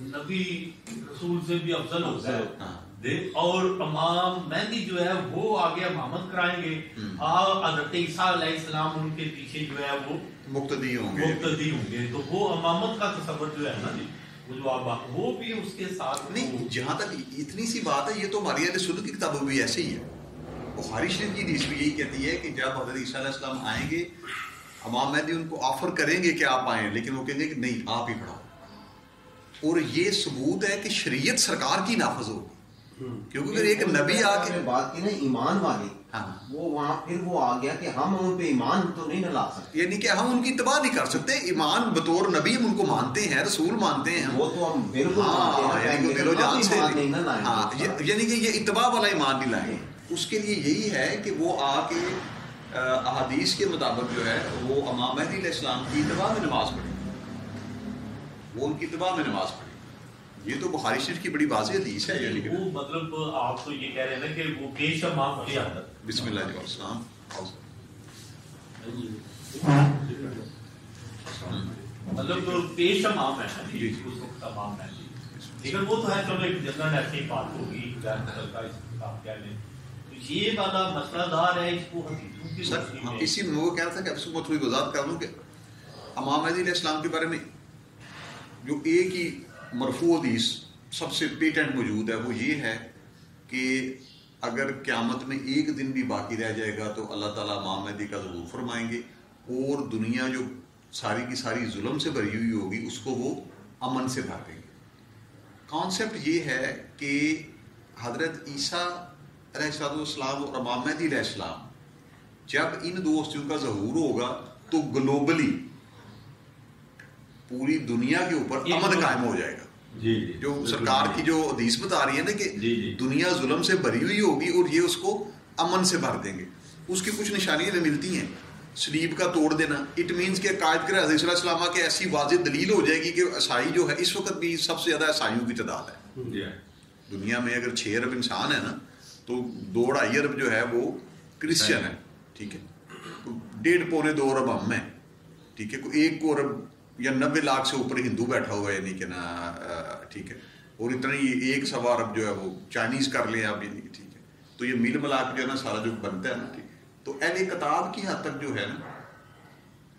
نبی رسول سے بھی افضل ہوتا ہے, اور امام مہدی جو ہے وہ آگے امامت کرائیں گے, حضرت عیسیٰ علیہ السلام ان کے پیچھے جو ہے وہ مقتدی ہوں گے. تو وہ امامت کا تصور جو ہے نا وہ بھی اس کے ساتھ نہیں. جہاں تک اتنی سی بات ہے, یہ تو ہماری اہل سنت کی کتابوں میں بھی ایسے ہی ہے. بخاری شریف کی حدیث بھی یہی کہتی ہے کہ جب حضرت عیسیٰ علیہ السلام آئیں گے امام مہدی ان کو آفر کریں گے کہ آپ آئیں, لیکن وہ کہیں گے کہ نہیں آپ ہی پڑھاؤ. اور یہ ثبوت ہے کہ شریعت سرکار کی نافذ ہوگی, کیونکہ اگر ایک نبی آ کے بات کی نا ایمان والے وہ وہاں پھر وہ آ گیا کہ ہم ان پہ ایمان تو نہیں لا سکتے, یعنی کہ ہم ان کی اتباع نہیں کر سکتے. ایمان بطور نبی ہم ان کو مانتے ہیں, رسول مانتے ہیں, وہ تو ہم بالکل دل و جان سے, یعنی کہ یہ اتباع والا ایمان نہیں لائیں. اس کے لیے یہی ہے کہ وہ آ کے احادیث کے مطابق جو ہے وہ امام مہدی علیہ السلام کی اتباع میں نماز پڑھے, وہ ان کی اتباع میں نماز پڑھے. یہ تو بخاری شریف کی بڑی واضح حدیث ہے. یعنی کہ وہ مطلب آپ تو یہ کہہ رہے ہیں نا کہ وہ پیش امام کے اندر بسم اللہ علیہ السلام مطلب پیش امام ہے اس وقت امام ہے, لیکن وہ تو ہے چلو ایک جنرل ایسی بات ہوگی آپ کہہ لیں. یہ والا مسئلہ دار ہے, اس کو اسی میں وہ کہہ رہا تھا کہ آپ کو تھوڑی وضاحت کر لوں کہ امام مہدی علیہ السلام کے بارے میں جو ایک ہی مرفوع حدیث سب سے پیٹنٹ موجود ہے وہ یہ ہے کہ اگر قیامت میں ایک دن بھی باقی رہ جائے گا تو اللہ تعالیٰ امام مہدی کا ظہور فرمائیں گے, اور دنیا جو ساری کی ساری ظلم سے بھری ہوئی ہوگی اس کو وہ امن سے بھر دیں گے. کانسیپٹ یہ ہے کہ حضرت عیسیٰ علیہ السلام اور امام مہدی علیہ السلام جب ان دو ہستیوں کا ظہور ہوگا تو گلوبلی پوری دنیا کے اوپر امن قائم ہو جائے گا. جو سرکار کی جو حدیث بتا رہی ہے نا کہ دنیا ظلم سے بھری ہوئی ہوگی اور یہ اس کو امن سے بھر دیں گے. اس کی کچھ نشانیاں ملتی ہیں. سلیب کا توڑ دینا, اٹ مینس کہ قائد کرے حضرت صلی اللہ علیہ وسلم کے ایسی واضح دلیل ہو جائے گی کہ عیسائی جو ہے اس وقت بھی سب سے زیادہ عیسائیوں کی تعداد ہے دنیا میں. اگر 6 ارب انسان ہے نا تو 2-2.5 ارب جو ہے وہ کرسچن ہے, ٹھیک ہے, 1.5-2 ارب ہم ہیں, ٹھیک ہے, کوئی 1 ارب یا 90 لاکھ سے اوپر ہندو بیٹھا ہوا ہے, یعنی کہ نا, ٹھیک ہے, اور اتنا ہی 1.25 ارب جو ہے وہ چائنیز کر لیں آپ, یعنی ٹھیک ہے. تو یہ میل ملاک جو ہے نا سارا جو بنتا ہے نا, ٹھیک ہے. تو اہل کتاب کی حد تک جو ہے نا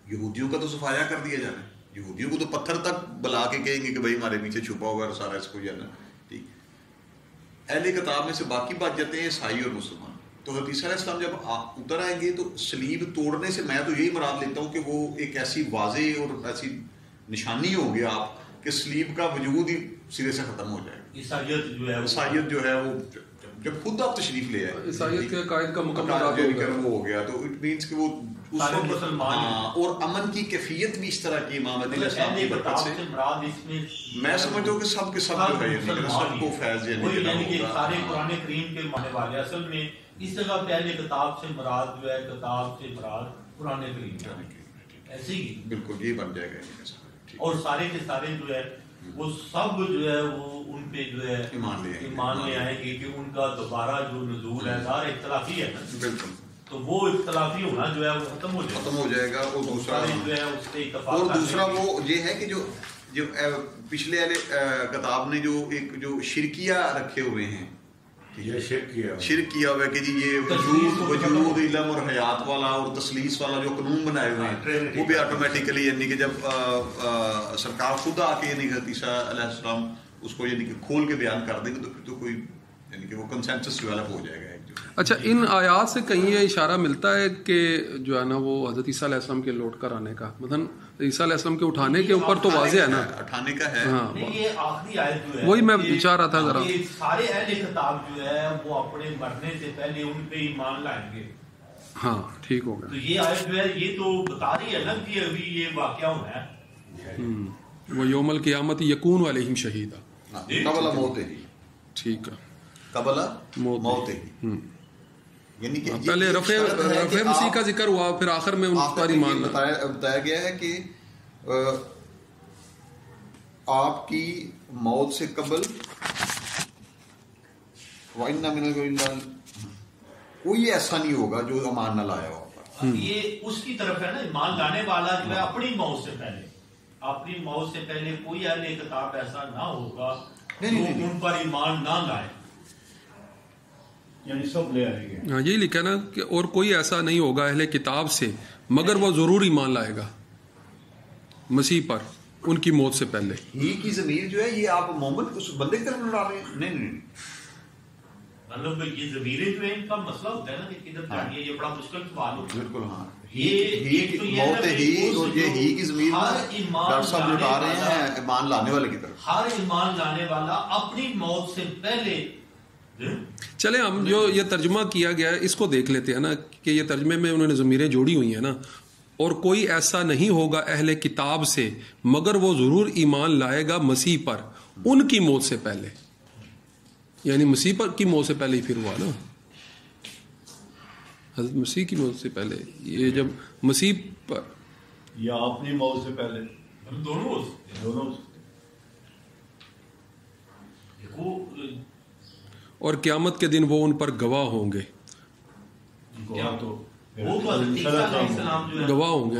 یہودیوں کا تو صفایا کر دیا جانا ہے. یہودیوں کو تو پتھر تک بلا کے کہیں گے کہ بھائی ہمارے پیچھے چھپا ہوا ہے سارا اس کو جانا, ٹھیک. اہل کتاب میں سے باقی بات جاتے ہیں عیسائی اور مسلمان. تو حضرت عیسیٰ علیہ السلام جب اتر آئیں گے تو سلیب توڑنے سے میں تو یہی مراد لیتا ہوں کہ وہ ایک ایسی واضح اور ایسی نشانی ہوگی آپ کہ سلیب کا وجود ہی سرے سے ختم ہو جائے گا. عیسائیت جو ہے وہ جب خود آپ تشریف لے آئے عیسائیت کے عقائد کا مکمل وہ ہو گیا، تو اٹ مینس کہ وہ اور امن کی کیفیت بھی اس طرح کی امام علیہ السلام کی برکت سے میں سمجھتا ہوں کہ سب کے سب جو ہے سب کو فیض سارے قرآن کریم کے ماننے والے اصل میں اس جگہ پہلے کتاب سے مراد جو ہے کتاب سے مراد قرآن کریم ایسے ہی بالکل یہ بن جائے گا، اور سارے کے سارے جو ہے وہ سب جو ہے وہ ان پہ جو ہے ایمان لے آئیں گے کہ ان کا دوبارہ جو نزول ہے ظاہر اختلافی ہے نا، بالکل، تو وہ اختلافی ہونا جو ہے وہ ختم ہو جائے گا، اور دوسرا جو ہے اس سے اتفاق، اور دوسرا وہ یہ ہے کہ جو پچھلے کتاب نے جو ایک جو شرکیہ رکھے ہوئے ہیں، شرک کیا ہوا ہے کہ جی یہ وجود علم اور حیات والا اور تسلیس والا جو قانون بنائے ہوئے ہیں وہ بھی آٹومیٹیکلی، یعنی کہ جب سرکار خود آ کے یعنی کہ عیسیٰ علیہ السلام اس کو یعنی کہ کھول کے بیان کر دیں گے تو پھر تو کوئی یعنی کہ وہ کنسنسس ڈیولپ ہو جائے گا۔ اچھا، ان آیات سے کہیں یہ اشارہ ملتا ہے کہ جو ہے نا وہ حضرت عیسیٰ علیہ السلام کے لوٹ کر آنے کا، مثلا عیسیٰ علیہ السلام کے اٹھانے کے اوپر تو واضح ہے نا، اٹھانے کا ہے، ہاں یہ آخری آیت جو ہے وہی میں چاہ رہا تھا ذرا، سارے اہل کتاب جو ہے وہ اپنے مرنے سے پہلے ان پہ ایمان لائیں گے۔ ہاں ٹھیک ہو گیا، تو یہ آیت جو ہے یہ تو بتا رہی ہے نا کہ ابھی یہ واقعہ ہونا ہے، وہ یوم القیامت یکون علیہم شہیدا، قبل موت ہی، ٹھیک ہے، قبل موت ہی، یعنی کہ پہلے رفع مسیح کا ذکر ہوا، پھر آخر میں ان پر ایمان بتایا گیا ہے کہ آپ کی موت سے قبل وَإِنَّ مِنَ الْإِلَّا کوئی ایسا نہیں ہوگا جو ایمان نہ لایا ہوگا۔ یہ اس کی طرف ہے نا، ایمان لانے والا جو ہے اپنی موت سے پہلے، اپنی موت سے پہلے کوئی اہل کتاب ایسا نہ ہوگا جو ان پر ایمان نہ لائے، یعنی سب لے آئیں گے۔ ہاں یہی لکھا نا کہ اور کوئی ایسا نہیں ہوگا اہل کتاب سے مگر وہ ضرور ایمان لائے گا مسیح پر ان کی موت سے پہلے۔ ہی کی ضمیر جو ہے یہ آپ محمد اس بندے کی طرف لڑا رہے ہیں؟ نہیں، مطلب یہ ضمیریں جو ہے ان کا مسئلہ ہوتا ہے نا کہ کدھر جانی ہے، یہ بڑا مشکل سوال ہوتا ہے۔ بالکل، ہاں، موت ہی اور یہ ہی کی ضمیر ڈاکٹر صاحب لٹا رہے ہیں ایمان لانے والے کی طرف۔ ہر ایمان لانے والا اپنی موت سے پہلے، چلے ہم جو یہ ترجمہ کیا گیا ہے اس کو دیکھ لیتے ہیں نا کہ یہ ترجمے میں انہوں نے ضمیریں جوڑی ہوئی ہیں نا، اور کوئی ایسا نہیں ہوگا اہل کتاب سے مگر وہ ضرور ایمان لائے گا مسیح پر ان کی موت سے پہلے، یعنی مسیح پر کی موت سے پہلے ہی پھر ہوا نا، حضرت مسیح کی موت سے پہلے، یہ جب مسیح پر یا اپنی موت سے پہلے، دونوں اور قیامت کے دن وہ ان پر گواہ ہوں گے، گواہ ہوں گے۔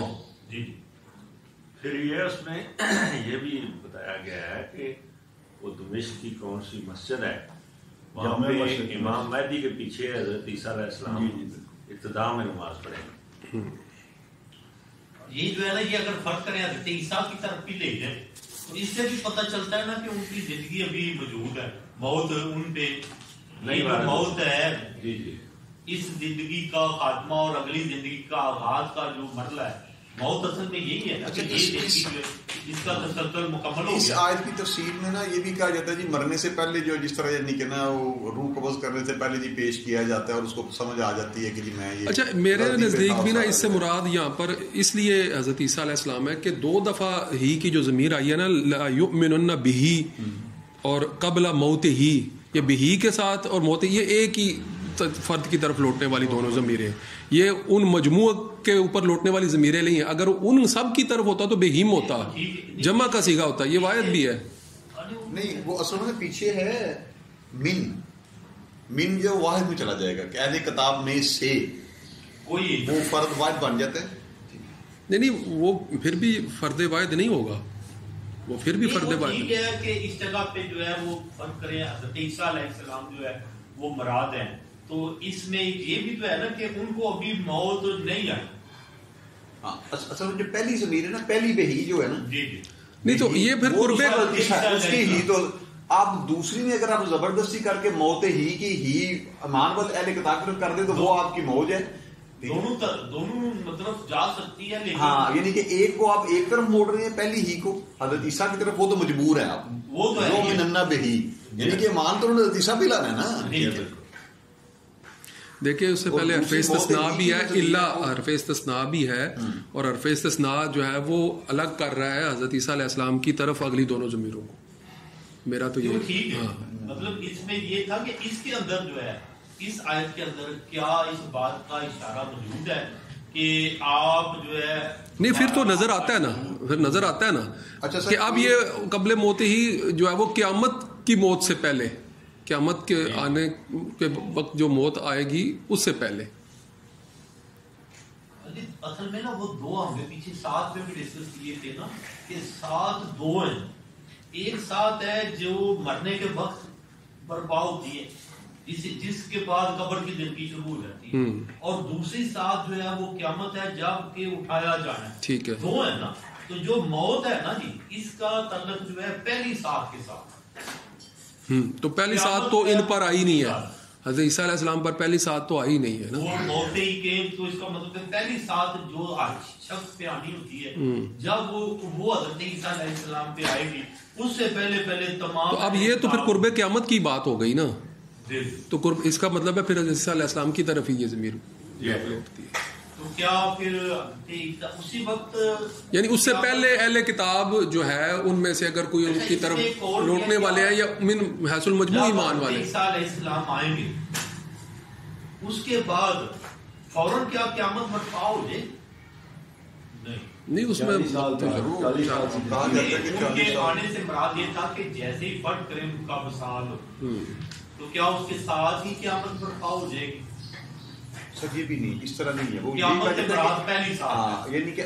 پھر یہ اس میں یہ بھی بتایا گیا ہے کہ وہ دمشق کی کون سی مسجد ہے وہاں پہ امام مہدی کے پیچھے حضرت عیسیٰ علیہ السلام ابتدا میں نماز پڑھیں گے۔ یہ جو ہے نا یہ اگر فرق کریں حضرت عیسیٰ کی طرف بھی لے جائیں تو اس سے بھی پتہ چلتا ہے نا کہ ان کی زندگی ابھی موجود ہے، موت ان پہ نہیں، موت ہے اس زندگی کا خاتمہ اور اگلی زندگی کا آغاز کا جو مرحلہ ہے، موت اصل میں یہی ہے نا کہ اس کا تسلسل مکمل ہو گیا۔ اس آیت کی تفسیر میں نا یہ بھی کہا جاتا ہے جی مرنے سے پہلے جو جس طرح یعنی کہ نا وہ روح قبض کرنے سے پہلے جی پیش کیا جاتا ہے اور اس کو سمجھ آ جاتی ہے کہ جی میں یہ، اچھا میرے نزدیک بھی نا اس سے مراد یہاں پر اس لیے حضرت عیسیٰ علیہ السلام ہے کہ 2 دفعہ ہی کی جو ضمیر آئی ہے نا لا یؤمنن بہ اور قبل موت ہی، یہ بہی کے ساتھ اور موت، یہ ایک ہی فرد کی طرف لوٹنے والی دونوں ضمیریں، یہ ان مجموع کے اوپر لوٹنے والی ضمیریں نہیں ہیں۔ اگر ان سب کی طرف ہوتا تو بہیم ہوتا، جمع کا صیغہ ہوتا، یہ واحد بھی ہے نہیں، وہ اصل میں پیچھے ہے من جو واحد میں چلا جائے گا کہ اہل کتاب میں سے کوئی وہ فرد واحد بن جاتا ہے، نہیں وہ پھر بھی فرد واحد نہیں ہوگا، وہ پھر بھی فرد واحد ٹھیک ہے کہ اس جگہ پہ جو ہے وہ فرق کریں حضرت عیسیٰ علیہ السلام جو ہے وہ مراد ہیں، تو اس میں یہ بھی تو ہے نا کہ ان کو ابھی موت نہیں آئی۔ اصل میں جو پہلی ضمیر ہے نا، پہلی بہی جو ہے نا، نہیں تو یہ پھر قربے اس کی ہی، تو آپ دوسری میں اگر آپ زبردستی کر کے موت ہی کی ہی ایمان والے اہل کتاب کی طرف کر دیں تو وہ آپ کی موج ہے، دونوں مطلب جا سکتی ہے، لیکن ہاں یعنی کہ ایک کو آپ ایک طرف موڑ رہے ہیں پہلی ہی کو حضرت عیسیٰ کی طرف، وہ تو مجبور ہے آپ، وہ تو ہے بہی، یعنی کہ ایمان تو انہوں نے حضرت عیسیٰ پہ لانا ہے نا، دیکھیں اس سے پہلے حرف استثناء بھی ہے، الا حرف استثناء بھی ہے، اور حرف استثناء جو ہے وہ الگ کر رہا ہے حضرت عیسیٰ علیہ السلام کی طرف اگلی دونوں ضمیروں کو. میرا تو یہ ٹھیک ہے، مطلب اس میں یہ تھا کہ اس کے اندر جو ہے اس آیت کے اندر کیا اس بات کا اشارہ موجود ہے کہ آپ جو ہے نہیں، پھر تو نظر آتا ہے نا، پھر نظر آتا ہے نا کہ اب یہ قبل موت ہی جو ہے وہ قیامت کی موت سے پہلے، قیامت کے آنے کے وقت جو موت آئے گی اس سے پہلے. اصل میں نا وہ دو ہم نے پیچھے ساتھ میں بھی ڈسکس کیے تھے نا کہ ساتھ دو ہیں. ایک ساتھ ہے جو مرنے کے وقت برپا ہوتی ہے، جس کے بعد قبر کی زندگی شروع ہو جاتی ہے، اور دوسری ساتھ جو ہے وہ قیامت ہے جب کہ اٹھایا جانا ہے. ٹھیک ہے، دو ہے نا. تو جو موت ہے نا جی، اس کا تعلق جو ہے پہلی ساتھ کے ساتھ. تو پہلی ساتھ تو ان پر آئی نہیں ہے، حضرت عیسیٰ علیہ السلام پر پہلی ساتھ تو آئی نہیں ہے نا. وہ موت ہی کے تو اس کا مطلب ہے پہلی ساتھ جو شخص پہ آنی ہوتی ہے جب وہ حضرت عیسیٰ علیہ السلام پہ آئے گی، اس سے پہلے تمام. تو اب یہ تو پھر قرب قیامت کی بات ہو گئی نا. تو قرب اس کا مطلب ہے پھر حضرت عیسیٰ علیہ السلام کی طرف ہی یہ ضمیر لوٹتی ہے. تو کیا پھر اسی وقت یعنی اس سے پہلے اہل کتاب جو ہے ان میں سے اگر کوئی ان کی طرف لوٹنے والے ہیں یا من حیث المجموع ایمان والے، عیسیٰ علیہ السلام آئیں گے اس کے بعد فوراً کیا قیامت برپا ہو جائے؟ نہیں، اس میں آنے سے مراد یہ تھا کہ جیسے ہی فرق کریں ان کا مثال ہو، تو کیا اس کے ساتھ ہی قیامت برپا ہو جائے گی؟ سر یہ بھی نہیں، اس طرح نہیں ہے. وہ یعنی کہ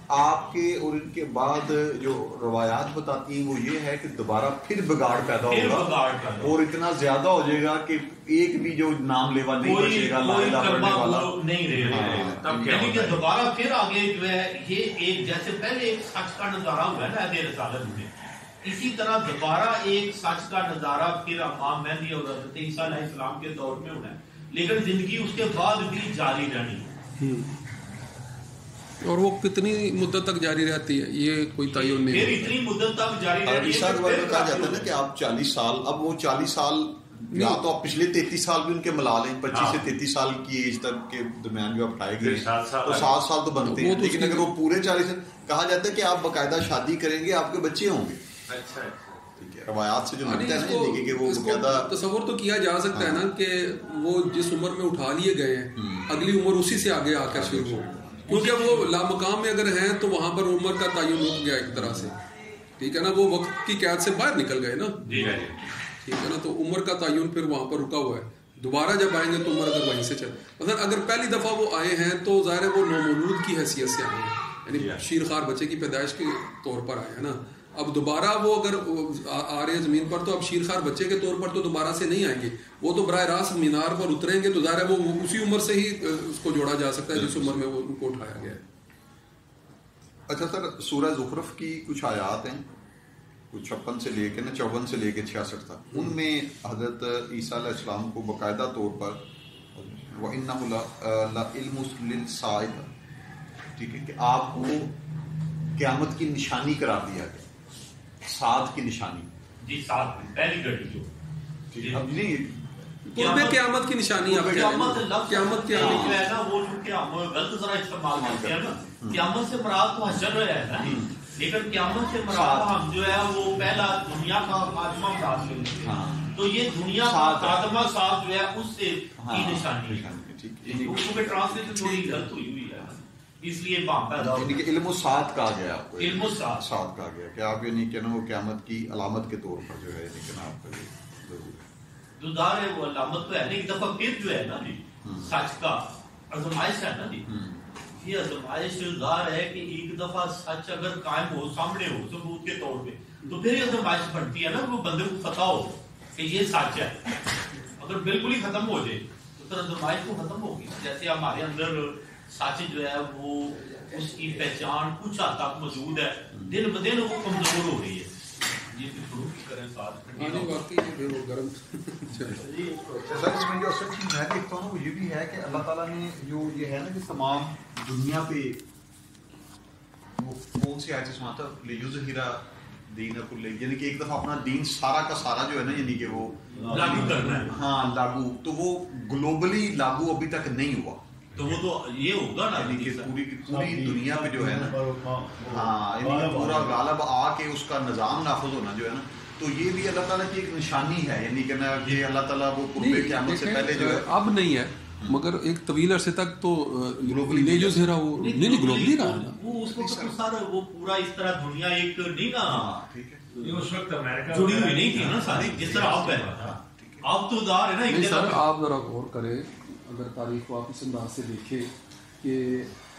آپ کے اور ان کے بعد جو روایات بتاتی ہیں وہ یہ ہے کہ دوبارہ پھر بگاڑ پیدا ہوگا اور اتنا زیادہ ہو جائے گا کہ ایک بھی جو نام لیوا نہیں بچے گا، لا الہ پڑھنے والا نہیں رہے گا. یعنی کہ دوبارہ پھر آگے جو ہے یہ ایک جیسے پہلے ایک سچ کا نظارہ ہوا ہے نا اہل رسالت میں، اسی طرح دوبارہ ایک سچ کا نظارہ پھر امام مہدی اور حضرت عیسیٰ علیہ السلام کے دور میں ہونا ہے، لیکن زندگی اس کے بعد بھی جاری رہنی. اور وہ کتنی مدت تک جاری رہتی ہے یہ کوئی تعین نہیں. پھر اتنی مدت تک جاری رہتی ہے. عیسیٰ کے بارے میں کہا جاتا ہے نا کہ آپ 40 سال، اب وہ 40 سال یا تو آپ پچھلے 33 سال بھی ان کے ملا لیں، 25 سے 33 سال کی ایج تک کے درمیان جو آپ اٹھائے گئے تو 7 سال تو بنتے ہیں. لیکن اگر وہ پورے 40 کہا جاتا ہے کہ آپ باقاعدہ شادی کریں گے، آپ کے بچے ہوں گے. اچھا ٹھیک ہے، روایات سے جو لگتا ہے نا کہ وہ باقاعدہ تصور تو کیا جا سکتا ہے نا کہ وہ جس عمر میں اٹھا لیے گئے ہیں اگلی عمر اسی سے آگے آ کر شروع ہو، کیونکہ وہ لامقام میں اگر ہیں تو وہاں پر عمر کا تعین رک گیا ایک طرح سے. ٹھیک ہے نا، وہ وقت کی قید سے باہر نکل گئے نا. ٹھیک ہے نا، تو عمر کا تعین پھر وہاں پر رکا ہوا ہے. دوبارہ جب آئیں گے تو عمر اگر وہیں سے چلے، مثلا اگر پہلی دفعہ وہ آئے ہیں تو ظاہر ہے وہ نومولود کی حیثیت سے آئے ہیں، یعنی شیرخوار بچے کی پیدائش کے طور پر آئے ہیں نا. اب دوبارہ وہ اگر آ رہے ہیں زمین پر تو اب شیرخوار بچے کے طور پر تو دوبارہ سے نہیں آئیں گے، وہ تو براہ راست مینار پر اتریں گے. تو ظاہر ہے وہ اسی عمر سے ہی اس کو جوڑا جا سکتا ہے جس عمر میں وہ ان کو اٹھایا گیا ہے. اچھا سر، سورہ زخرف کی کچھ آیات ہیں، کچھ 56 سے لے کے 54 سے لے کے 66 تک، ان میں حضرت عیسیٰ علیہ السلام کو باقاعدہ طور پر وَإِنَّهُ لَعِلْمٌ لِلسَّاعِةِ، ٹھیک ہے، کہ آپ کو قیامت کی نشانی قرار دیا گیا، ساتھ کی نشانی. جی ساتھ پہلی گھڑی جو اب نہیں قرب قیامت کی نشانی آپ قیامت کیا ہے نا، وہ چونکہ ہم غلط ذرا استعمال کرتے ہیں نا. قیامت سے مراد تو حشر ہے نا، لیکن قیامت سے مراد ہم جو ہے وہ پہلا دنیا کا خاتمہ مراد لیتے ہیں. تو یہ دنیا کا خاتمہ ساتھ جو ہے اس سے کی نشانی ہے. کیونکہ ٹرانسلیشن تھوڑی غلط ہوئی ہوئی ہے، اس لیے بات پیدا ہوئی. یعنی کہ علم و ساتھ کہا گیا آپ کو، علم و ساتھ کہا گیا کہ آپ یعنی کہ وہ قیامت کی علامت کے طور پر جو ہے لیکن آپ کا یہ ضرور ہے دودار ہے، وہ علامت تو ہے. ایک دفعہ پھر جو ہے نا جی سچ کا آزمائش ہے نا جی، یہ آزمائش دار ہے کہ ایک دفعہ سچ اگر قائم ہو، سامنے ہو ثبوت کے طور پہ، تو پھر یہ آزمائش بڑھتی ہے نا، وہ بندے کو پتہ ہو کہ یہ سچ ہے. اگر بالکل ہی ختم ہو جائے تو پھر آزمائش کو ختم ہوگی. جیسے ہمارے اندر سچ جو ہے وہ اس کی پہچان کچھ حد تک موجود ہے، دن بدن وہ کمزور ہو رہی ہے. یہ شروع کریں ساتھ گرم. سر اس میں جو اصل چیز میں دیکھتا ہوں وہ یہ بھی ہے کہ اللہ تعالیٰ نے جو یہ ہے نا کہ تمام دنیا پہ وہ کون سی آیت سماتا لیظہر دین کل، یعنی کہ ایک دفعہ اپنا دین سارا کا سارا جو ہے نا یعنی کہ وہ لاگو کرنا ہے. ہاں لاگو، تو وہ گلوبلی لاگو ابھی تک نہیں ہوا. تو وہ تو یہ ہوگا نا یعنی کہ پوری دنیا پہ جو ہے نا ہاں یعنی کہ پورا غالب آ کے اس کا نظام نافذ ہونا جو ہے نا، تو یہ بھی اللہ تعالیٰ کی ایک نشانی ہے. یعنی کہ اللہ تعالیٰ وہ قرب قیامت سے پہلے جو ہے اب نہیں ہے، مگر ایک طویل عرصے تک تو گلوبلی جو ہے وہ نہیں گلوبلی رہا نا. وہ اس وقت تو سارا وہ پورا اس طرح دنیا ایک نہیں نا ٹھیک ہے، اس وقت امریکہ جڑی ہوئی نہیں تھی نا ساری جس طرح آپ ہے. آپ تو ادار ہے نا ایک نہیں سر، جگہ. آپ ذرا غور کریں، اگر تاریخ کو آپ اس انداز سے دیکھیں کہ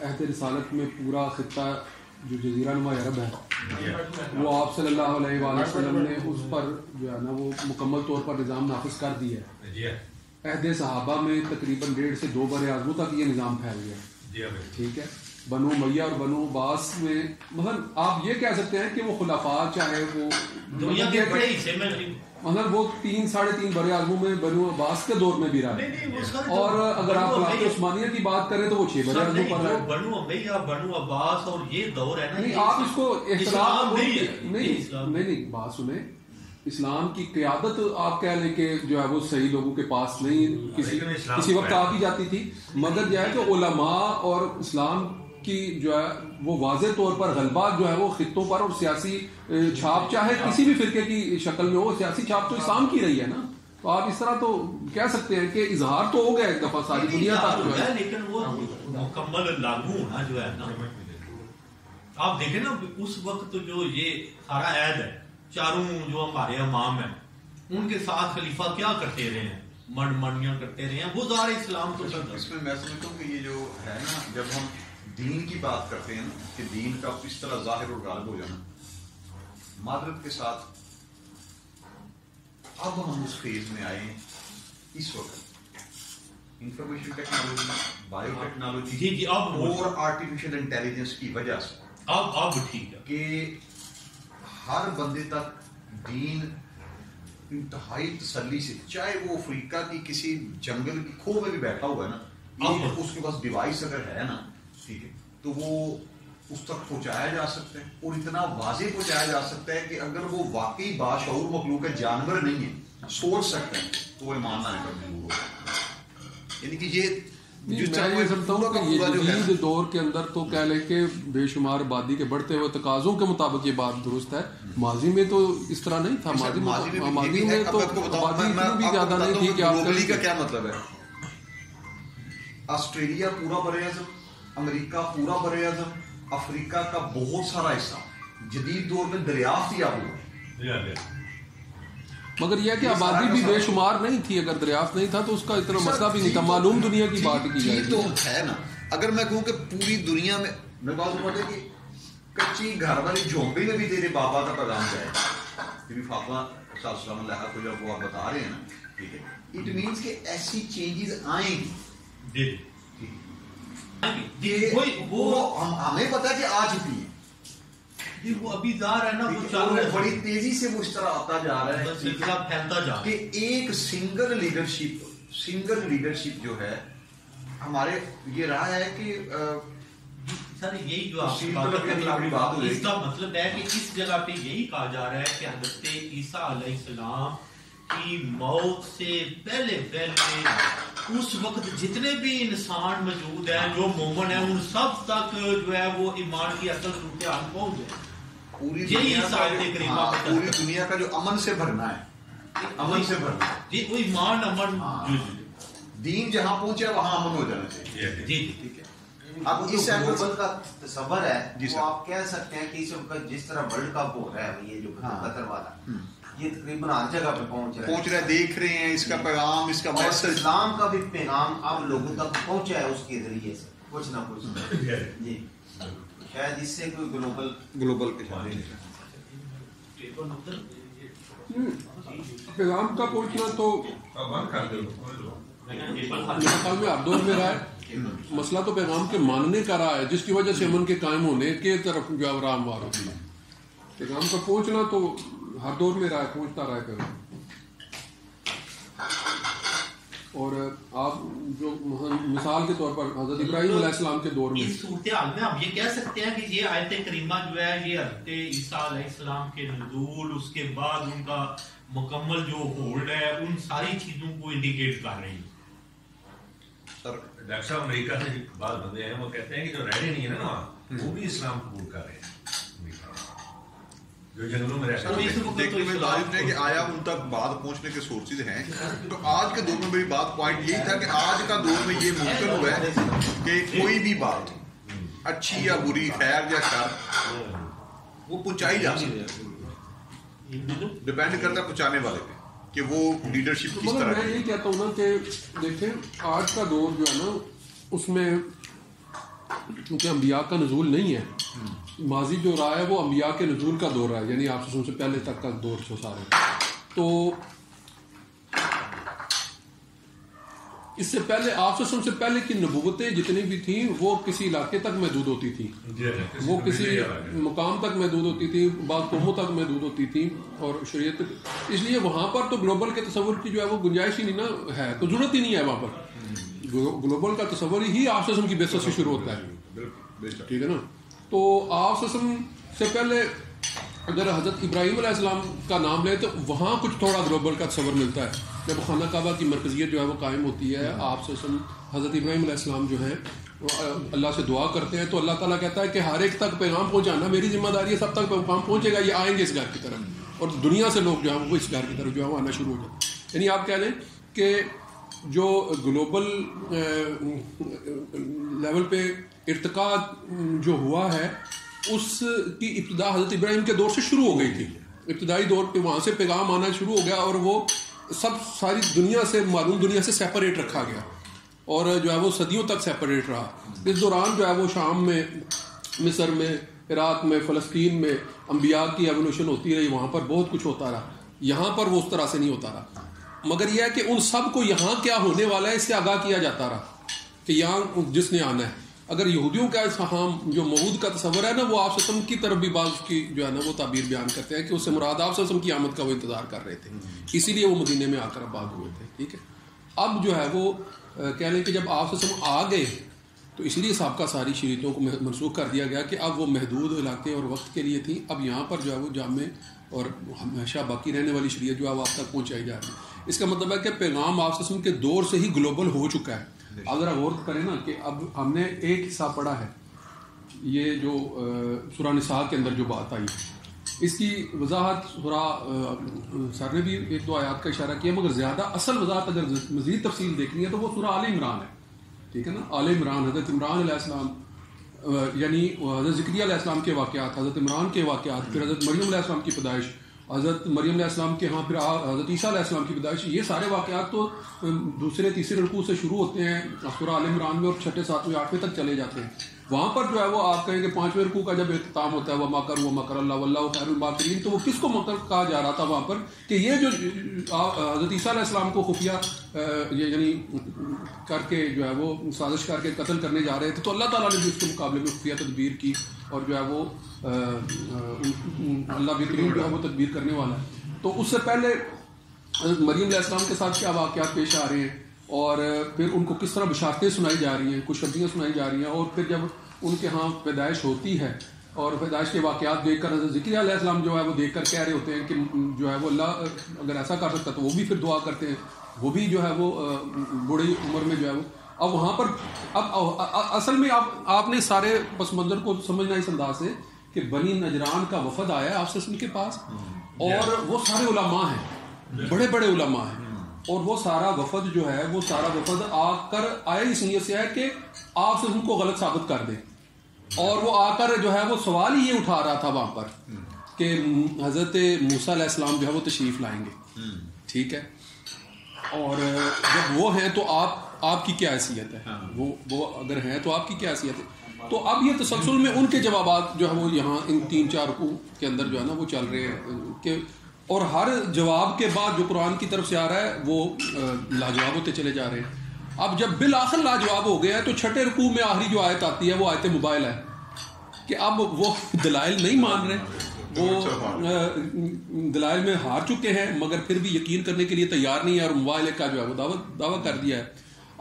عہد رسالت میں پورا خطہ جو جزیرہ نما عرب ہے وہ آپ صلی اللہ علیہ وآلہ وسلم نے اس پر جو ہے نا وہ مکمل طور پر نظام نافذ کر دیا ہے. عہد صحابہ میں تقریباً 1.5 سے 2 بر اعظموں تک یہ نظام پھیل گیا. ٹھیک ہے، بنو امیہ اور بنو عباس میں مثلا آپ یہ کہہ سکتے ہیں کہ وہ خلفاء چاہے وہ دنیا کے بڑے حصے میں مثلا وہ 3 ساڑھے 3 بر اعظموں میں بنو عباس کے دور میں بھی رہا ہے، اور اگر آپ خلافت عثمانیہ کی بات کریں تو وہ 6 بر اعظموں پر ہے. بنو امیہ بنو عباس اور یہ دور ہے نا، نہیں آپ اس کو اسلام نہیں ہے. نہیں بات سنیں، اسلام کی قیادت آپ کہہ لیں کہ جو ہے وہ صحیح لوگوں کے پاس نہیں کسی وقت آ کی جاتی تھی، مگر جو ہے کہ علماء اور اسلام کی جو ہے وہ واضح طور پر غلبہ جو ہے وہ خطوں پر اور سیاسی چھاپ چاہے کسی بھی فرقے کی شکل میں ہو، سیاسی چھاپ تو اسلام کی رہی ہے نا. تو آپ اس طرح تو کہہ سکتے ہیں کہ اظہار تو ہو گیا ایک دفعہ ساری دنیا تک جو ہے، لیکن وہ مکمل لاگو ہونا جو ہے نا. آپ دیکھیں نا اس وقت جو یہ سارا عہد ہے، چاروں جو ہمارے امام ہیں ان کے ساتھ خلیفہ کیا کرتے رہے ہیں، منڈیاں کرتے رہے ہیں، وہ ظاہر اسلام تو اس میں میں سمجھتا ہوں کہ یہ جو ہے نا جب ہم دین کی بات کرتے ہیں نا کہ دین کا اس طرح ظاہر اور غالب ہو جانا، معذرت کے ساتھ اب ہم اس فیز میں آئے ہیں اس وقت انفارمیشن ٹیکنالوجی، بایو ٹیکنالوجی اور آرٹیفیشل انٹیلیجنس کی وجہ سے اب ٹھیک ہے کہ ہر بندے تک دین انتہائی تسلی سے، چاہے وہ افریقہ کی کسی جنگل کی کھو میں بھی بیٹھا ہوا ہے نا، اس کے پاس ڈیوائس اگر ہے نا ٹھیک ہے تو وہ اس تک پہنچایا جا سکتا ہے، اور اتنا واضح پہنچایا جا سکتا ہے کہ اگر وہ واقعی باشعور مخلوق ہے، جانور نہیں ہے، سوچ سکتے ہیں تو وہ ایمان لانے پر مجبور ہوگا. یعنی کہ یہ میں یہ سمجھتا ہوں کہ یہ جدید دور کے اندر تو کہہ لیں کہ بے شمار آبادی کے بڑھتے ہوئے تقاضوں کے مطابق یہ بات درست ہے. ماضی میں تو اس طرح نہیں تھا، ماضی میں تو آبادی اتنی بھی زیادہ نہیں تھی کہ گلوبلی کا کیا مطلب ہے. آسٹریلیا پورا بر اعظم، امریکہ پورا بر اعظم، افریقہ کا بہت سارا حصہ جدید دور میں دریافت ہی آپ ہوا، مگر یہ کہ آبادی بھی بے شمار نہیں تھی. اگر دریافت نہیں تھا تو اس کا اتنا مسئلہ بھی نہیں تھا. معلوم دنیا کی بات کی جائے تو ہے نا. اگر میں کہوں کہ پوری دنیا میں بات بولے کہ کچی گھر والی جھونپڑی میں بھی تیرے بابا کا پیغام جائے گا، فاطمہ صلی اللہ علیہ وسلم کو جب وہ آپ بتا رہے ہیں نا، ٹھیک ہے، اٹ مینس کہ ایسی چینجز آئیں گی. وہ ہمیں پتا ہے کہ آ چکی ہے، وہ ابھی ظاہر ہے نا وہ چل رہا ہے، بڑی تیزی سے وہ اس طرح آتا جا رہا ہے، سلسلہ پھیلتا جا رہا ہے کہ ایک سنگل لیڈرشپ جو ہے ہمارے یہ رہا ہے کہ سر یہی جو آپ کی بات ہے اس کا مطلب ہے کہ اس جگہ پہ یہی کہا جا رہا ہے کہ حضرت عیسیٰ علیہ السلام کی موت سے پہلے اس وقت جتنے بھی انسان موجود ہیں جو مومن ہیں ان سب تک جو ہے وہ ایمان کی اصل صورتحال پہنچ جائے. پوری دنیا کا جو امن سے بھرنا ہے، امن سے بھرنا جی، وہ ایمان امن دین جہاں پہنچے وہاں امن ہو جانا چاہیے. جی ٹھیک ہے. اب اس گلوبل کا تصور ہے وہ آپ کہہ سکتے ہیں کہ اس وقت جس طرح ورلڈ کپ ہو رہا ہے، یہ جو قطر والا یہ تقریباً ہر جگہ پہ پہنچ رہا ہے، دیکھ رہے ہیں اس کا پیغام، اس کا میسج، اسلام کا بھی پیغام اب لوگوں تک پہنچا ہے اس کے ذریعے سے کچھ نہ کچھ. جی شاید اس سے کوئی گلوبل پیغام کا پہنچنا تو خیال میں آپ دور میں رہا ہے. مسئلہ تو پیغام کے ماننے کا رہا ہے جس کی وجہ سے امن کے قائم ہونے کے طرف جو رام وار ہوتی ہے. پیغام کا پہنچنا تو ہر دور میں رہا ہے، پہنچتا رہا ہے پیغام. اور آپ جو مثال کے طور پر حضرت ابراہیم علیہ السلام کے دور میں اس صورتحال میں ہم یہ کہہ سکتے ہیں کہ یہ آیت کریمہ جو ہے یہ حضرت عیسیٰ علیہ السلام کے نزول، اس کے بعد ان کا مکمل جو ہولڈ ہے، ان ساری چیزوں کو انڈیکیٹ کر رہی ہے. ڈاکٹر صاحب امریکہ سے بعض بندے ہیں وہ کہتے ہیں کہ جو رہنے نہیں ہے نا وہاں وہ بھی اسلام قبول کر رہے ہیں، جو جنگلوں میں رہتے ہیں. دیکھنے میں لازم ہے کہ آیا ان تک بات پہنچنے کے سورسز ہیں. تو آج کے دور میں میری بات پوائنٹ یہی تھا کہ آج کا دور میں یہ ممکن ہوا ہے کہ کوئی بھی بات اچھی یا بری، خیر یا شر، وہ پہنچائی جا سکتی ہے. ڈپینڈ کرتا ہے پہنچانے والے پہ کہ وہ لیڈرشپ کس طرح. میں یہی کہتا ہوں نا کہ دیکھیں آج کا دور جو ہے نا اس میں کیونکہ انبیاء کا نزول نہیں ہے، ماضی جو رہا ہے وہ انبیاء کے نزول کا دور ہے، یعنی آپ سے پہلے تک کا دور سے سارے. تو اس سے پہلے آپ سے پہلے کی نبوتیں جتنی بھی تھیں وہ کسی علاقے تک محدود ہوتی تھیں، وہ کسی مقام تک محدود ہوتی تھی، بعض قوموں تک محدود ہوتی تھی اور شریعت. اس لیے وہاں پر تو گلوبل کے تصور کی جو ہے وہ گنجائش ہی نہیں نا ہے، تو ضرورت ہی نہیں ہے وہاں پر. گلوبل کا تصور ہی آپ کی بیسس سے شروع ہوتا ہے، ٹھیک ہے نا. تو آپ سے پہلے اگر حضرت ابراہیم علیہ السلام کا نام لیں تو وہاں کچھ تھوڑا گلوبل کا تصور ملتا ہے. جب خانہ کعبہ کی مرکزیت جو ہے وہ قائم ہوتی ہے، آپ حضرت ابراہیم علیہ السلام جو ہیں اللہ سے دعا کرتے ہیں تو اللہ تعالیٰ کہتا ہے کہ ہر ایک تک پیغام پہنچانا میری ذمہ داری ہے، سب تک پیغام پہنچے گا، یہ آئیں گے اس گھر کی طرف، اور دنیا سے لوگ جو ہیں وہ اس گھر کی طرف جو ہے وہ آنا شروع ہو جائے. یعنی آپ کہہ لیں کہ جو گلوبل لیول پہ ارتقاء جو ہوا ہے اس کی ابتدا حضرت ابراہیم کے دور سے شروع ہو گئی تھی. ابتدائی دور پہ وہاں سے پیغام آنا شروع ہو گیا اور وہ ساری دنیا سے، معلوم دنیا سے سیپریٹ رکھا گیا اور جو ہے وہ صدیوں تک سیپریٹ رہا. اس دوران جو ہے وہ شام میں، مصر میں، عراق میں، فلسطین میں انبیاء کی ایوولوشن ہوتی رہی، وہاں پر بہت کچھ ہوتا رہا. یہاں پر وہ اس طرح سے نہیں ہوتا رہا، مگر یہ ہے کہ ان سب کو یہاں کیا ہونے والا ہے اس سے آگاہ کیا جاتا رہا کہ یہاں جس نے آنا ہے. اگر یہودیوں کا جو موعود کا تصور ہے نا وہ آپ وسلم کی طرف بھی بعض کی جو ہے نا وہ تعبیر بیان کرتے ہیں کہ اس سے مراد آپ وسلم کی آمد کا وہ انتظار کر رہے تھے، اسی لیے وہ مدینے میں آ کر آباد ہوئے تھے. ٹھیک ہے. اب جو ہے وہ کہہ لیں کہ جب آپ وسلم آ گئے تو اس لیے سابقہ ساری شریعتوں کو منسوخ کر دیا گیا کہ اب وہ محدود علاقے اور وقت کے لیے تھیں. اب یہاں پر جو ہے وہ جامع اور ہمیشہ باقی رہنے والی شریعت جو ہے وہ آپ تک پہنچائی جا رہی ہے. اس کا مطلب ہے کہ پیغام آپ وسلم کے دور سے ہی گلوبل ہو چکا ہے. اب ذرا غور کریں نا کہ اب ہم نے ایک حصہ پڑھا ہے، یہ جو سورہ نساء کے اندر جو بات آئی، اس کی وضاحت سر نے بھی ایک دو آیات کا اشارہ کیا، مگر زیادہ اصل وضاحت اگر مزید تفصیل دیکھنی ہے تو وہ سورہ آل عمران ہے. ٹھیک ہے نا. آل عمران حضرت عمران علیہ السلام، یعنی حضرت ذکریہ علیہ السلام کے واقعات، حضرت عمران کے واقعات، پھر حضرت مریم علیہ السلام کی پیدائش، حضرت مریم علیہ السلام کے ہاں پھر حضرت عیسیٰ علیہ السلام کی پیدائش، یہ سارے واقعات تو دوسرے تیسرے رکوع سے شروع ہوتے ہیں سورہ آل عمران میں اور چھٹے ساتویں آٹھویں تک چلے جاتے ہیں. وہاں پر جو ہے وہ آپ کہیں کہ پانچویں رکوع کا جب اختتام ہوتا ہے وما کروا مکر اللہ واللہ خیر الماکرین، تو وہ کس کو مکر کہا جا رہا تھا وہاں پر کہ یہ جو حضرت عیسیٰ علیہ السلام کو خفیہ یعنی کر کے جو ہے وہ سازش کر کے قتل کرنے جا رہے تھے، تو اللہ تعالیٰ نے بھی اس کے مقابلے میں خفیہ تدبیر کی اور جو ہے وہ اللہ بہترین جو ہے وہ تدبیر کرنے والا ہے. تو اس سے پہلے حضرت مریم علیہ السلام کے ساتھ کیا واقعات پیش آ رہے ہیں اور پھر ان کو کس طرح بشارتیں سنائی جا رہی ہیں، خوشخبریاں سنائی جا رہی ہیں، اور پھر جب ان کے ہاں پیدائش ہوتی ہے اور پیدائش کے واقعات دیکھ کر حضرت ذکریہ علیہ السلام جو ہے وہ دیکھ کر کہہ رہے ہوتے ہیں کہ جو ہے وہ اللہ اگر ایسا کر سکتا تو وہ بھی پھر دعا کرتے ہیں، وہ بھی جو ہے وہ بڑی عمر میں جو ہے وہ. اب وہاں پر اب اصل میں آپ نے سارے پس منظر کو سمجھنا اس انداز سے کہ بنی نجران کا وفد آیا ہے آپ سے کے پاس اور وہ سارے علماء ہیں، بڑے بڑے علماء ہیں، اور وہ سارا وفد جو ہے وہ سارا وفد آ کر آیا اس نیت سے ہے کہ آپ سے ان کو غلط ثابت کر دیں. اور وہ آ کر جو ہے وہ سوال ہی یہ اٹھا رہا تھا وہاں پر کہ حضرت موسیٰ علیہ السلام جو ہے وہ تشریف لائیں گے. ٹھیک ہے. اور جب وہ ہیں تو آپ کی کیا حیثیت ہے، وہ اگر ہیں تو آپ کی کیا حیثیت ہے. تو اب یہ تسلسل میں ان کے جوابات جو ہے وہ یہاں ان 3-4 رکوع کے اندر جو ہے نا وہ چل رہے ہیں کہ اور ہر جواب کے بعد جو قرآن کی طرف سے آ رہا ہے وہ لاجواب ہوتے چلے جا رہے ہیں. اب جب بالآخر لاجواب ہو گیا ہے تو چھٹے رکوع میں آخری جو آیت آتی ہے وہ آیت موبائل ہے کہ اب وہ دلائل نہیں مان رہے، وہ دلائل میں ہار چکے ہیں مگر پھر بھی یقین کرنے کے لیے تیار نہیں ہے اور موبائل کا جو ہے وہ دعویٰ کر دیا ہے.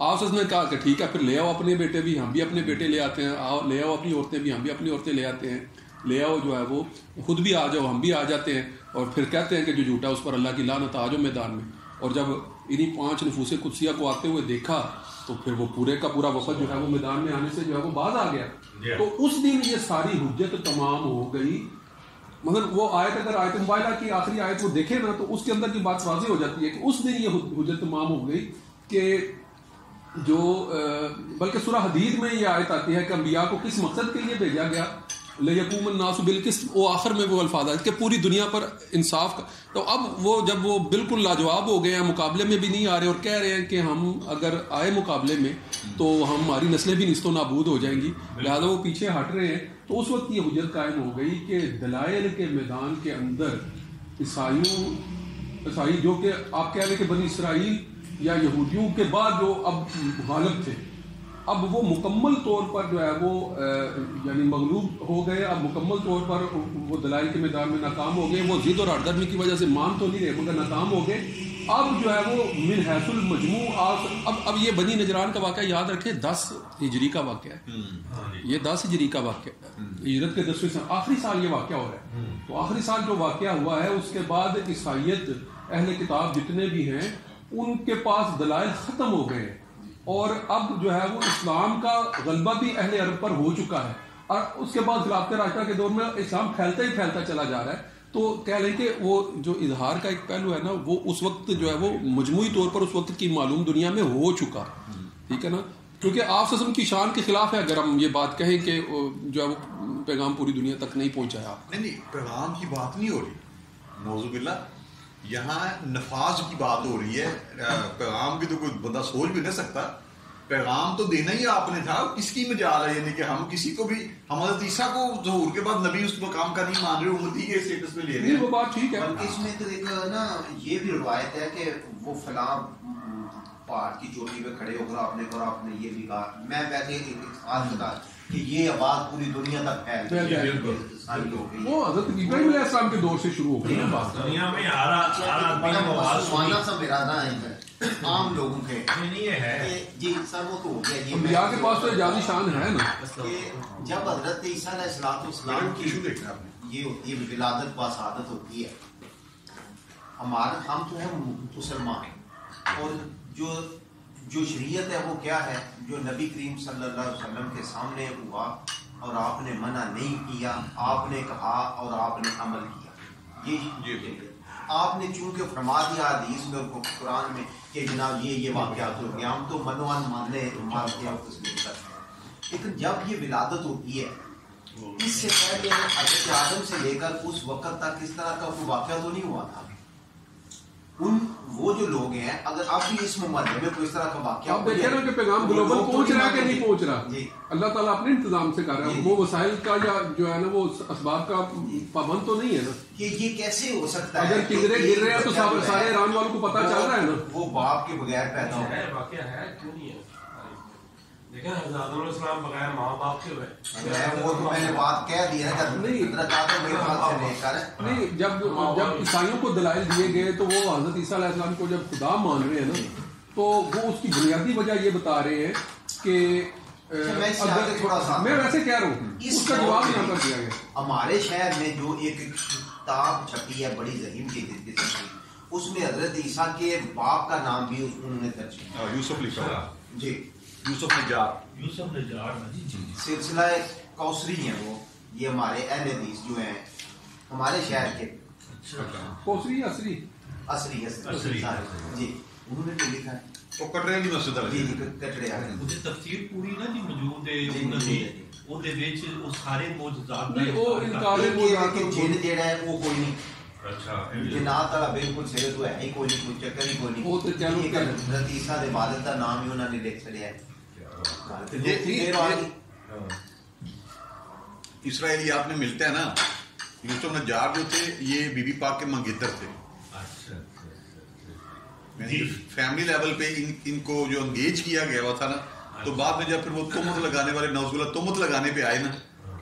آپ نے کہا کہ ٹھیک ہے پھر لے آؤ اپنے بیٹے بھی, ہم بھی اپنے بیٹے لے آتے ہیں, لے آؤ اپنی عورتیں بھی, ہم بھی اپنی عورتیں لے آتے ہیں, لے آؤ جو ہے وہ خود بھی آ جاؤ, ہم بھی آ جاتے ہیں, اور پھر کہتے ہیں کہ جو جھوٹا اس پر اللہ کی لعنت, آ جاؤ میدان میں. اور جب انہی 5 نفوس قدسیہ کو آتے ہوئے دیکھا تو پھر وہ پورے کا پورا وفد جو ہے وہ میدان میں آنے سے جو ہے وہ باز آ گیا. تو اس دن یہ ساری حجت تمام ہو گئی. مگر وہ آیت, اگر آیت مبارکہ کی آخری آیت وہ دیکھیں نا تو اس کے اندر کی بات واضح ہو جاتی ہے کہ اس دن یہ حجت تمام ہو گئی کہ جو بلکہ سورہ حدید میں یہ آیت آتی ہے کہ انبیاء کو کس مقصد کے لیے بھیجا گیا, لَيَقُومَ النَّاسُ بِالْقِسْطِ, وہ آخر میں وہ الفاظ ہے کہ پوری دنیا پر انصاف کا. تو اب وہ جب وہ بالکل لاجواب ہو گئے ہیں, مقابلے میں بھی نہیں آ رہے اور کہہ رہے ہیں کہ ہم اگر آئے مقابلے میں تو ہماری نسلیں بھی نیست و نابود ہو جائیں گی, لہٰذا وہ پیچھے ہٹ رہے ہیں. تو اس وقت یہ حجت قائم ہو گئی کہ دلائل کے میدان کے اندر عیسائی جو کہ آپ کہہ رہے کہ بنی اسرائیل یا یہودیوں کے بعد جو اب غالب تھے, اب وہ مکمل طور پر جو ہے وہ یعنی مغلوب ہو گئے. اب مکمل طور پر وہ دلائل کے میدان میں ناکام ہو گئے. وہ ضد اور ہردرمی کی وجہ سے مان تو نہیں رہے مگر ناکام ہو گئے. اب جو ہے وہ من حیث المجموع اب یہ بنی نجران کا واقعہ یاد رکھیں 10 ہجری کا واقعہ ہے. یہ 10 ہجری کا واقعہ ہے, ہجرت کے 10ویں سال, آخری سال یہ واقعہ ہو رہا ہے. تو آخری سال جو واقعہ ہوا ہے اس کے بعد عیسائیت اہل کتاب جتنے بھی ہیں ان کے پاس دلائل ختم ہو گئے ہیں, اور اب جو ہے وہ اسلام کا غلبہ بھی اہل عرب پر ہو چکا ہے. اور اس کے بعد خلافت راشدہ کے دور میں اسلام پھیلتا ہی پھیلتا چلا جا رہا ہے. تو کہہ لیں کہ وہ جو اظہار کا ایک پہلو ہے نا وہ اس وقت جو ہے وہ مجموعی طور پر اس وقت کی معلوم دنیا میں ہو چکا, ٹھیک ہے نا, کیونکہ آپ وسلم کی شان کے خلاف ہے اگر ہم یہ بات کہیں کہ جو ہے وہ پیغام پوری دنیا تک نہیں پہنچایا. نہیں پیغام کی بات نہیں ہو رہی, نعوذ باللہ, یہاں نفاذ کی بات ہو رہی ہے. پیغام کی تو کوئی بندہ سوچ بھی نہیں سکتا. پیغام تو دینا ہی آپ نے تھا, کس کی مجال ہے, یعنی کہ ہم کسی کو بھی, ہم حضرت عیسیٰ کو ظہور کے بعد نبی اس مقام کا نہیں مان رہے, امتی کے اسٹیٹس میں لے رہے ہیں. وہ بات ٹھیک ہے. اس میں تو ایک نا یہ بھی روایت ہے کہ وہ فلاں پہاڑ کی چوٹی پہ کھڑے ہو کر آپ نے یہ بھی کہا, میں ویسے خاص بتا کہ یہ آواز پوری دنیا تک پھیل گئی. وہ حضرت ابراہیم علیہ السلام کے دور سے شروع ہو گئی نا بات. دنیا میں ہر آدمی مسلمانہ سب ارادہ ہے عام لوگوں کے یہ ہے جی سر وہ تو ہو گیا. یہ انبیاء کے پاس تو اعجازی شان ہے نا کہ جب حضرت عیسیٰ علیہ السلام کی یہ ہوتی ہے ولادت و شہادت ہوتی ہے, ہم تو ہیں مسلمان, اور جو شریعت ہے وہ کیا ہے, جو نبی کریم صلی اللہ علیہ وسلم کے سامنے ہوا اور آپ نے منع نہیں کیا, آپ نے کہا اور آپ نے عمل کیا. یہ آپ نے چونکہ فرما دیا حدیث میں اور قرآن میں کہ جناب یہ واقعات ہو گیا, ہم تو منوان ماننے مانتے ہیں تسلیم کرتے ہیں. لیکن جب یہ ولادت ہوتی ہے اس سے پہلے حضرت آدم سے لے کر اس وقت تک اس طرح کا کوئی واقعہ تو نہیں ہوا تھا. وہ جو لوگ ہیں اگر اب بھی اس محلے میں کوئی اس طرح کا واقعہ آپ دیکھیں نا کہ پیغام گلوبل پہنچ رہا ہے کہ نہیں پہنچ رہا, اللہ تعالیٰ اپنے انتظام سے کر رہا ہے. وہ وسائل کا یا جو ہے نا وہ اسباب کا پابند تو نہیں ہے نا. یہ کیسے ہو سکتا ہے, اگر کنگرے گر رہے ہیں تو سارے ایران والوں کو پتہ چل رہا ہے نا. وہ باپ کے بغیر پیدا ہو ہے, واقعہ ہے, کیوں نہیں ہے. لیکن حضرت آدم علیہ السلام بغیر ماں باپ کے ہوئے, وہ تو میں نے بات کہہ دی ہے نہیں. جب عیسائیوں کو دلائل دیے گئے تو وہ حضرت عیسیٰ علیہ السلام کو جب خدا مان رہے ہیں نا تو وہ اس کی بنیادی وجہ یہ بتا رہے ہیں کہ میں ویسے کہہ رہا ہوں اس کا جواب یہاں پر دیا گیا. ہمارے شہر میں جو ایک کتاب چھپی ہے بڑی ذہین کی اس میں حضرت عیسیٰ کے باپ کا نام بھی انہوں نے درج کیا, یوسف لکھا. جی یوسف نجار سلسلہ کوثری ہیں وہ, یہ ہمارے اہل حدیث جو ہیں ہمارے شہر کے کوثری عصری جی انہوں نے تو لکھا ہے وہ کٹڑے کی مسجد ہے. جی کٹڑے مجھے تفسیر پوری نا جی موجود ہے انہوں نے وہ دے وچ وہ سارے معجزات نہیں, وہ انکار کہ جن جڑا ہے وہ کوئی نہیں. اچھا جنات والا بالکل صحیح تو ہے ہی کوئی نہیں, کوئی چکر ہی کوئی نہیں. وہ تو کہہ لو کہ حضرت عیسیٰ دے والد دا نام ہی انہوں نے لکھ چھڑیا ہے. اسرائیلیات میں ملتا ہے نا, یوسف نجار جو تھے یہ بی بی پاک کے منگیتر تھے. فیملی لیول پہ ان کو جو انگیج کیا گیا ہوا تھا نا, تو بعد میں جب پھر وہ تہمت لگانے والے نوز اللہ تہمت لگانے پہ آئے نا,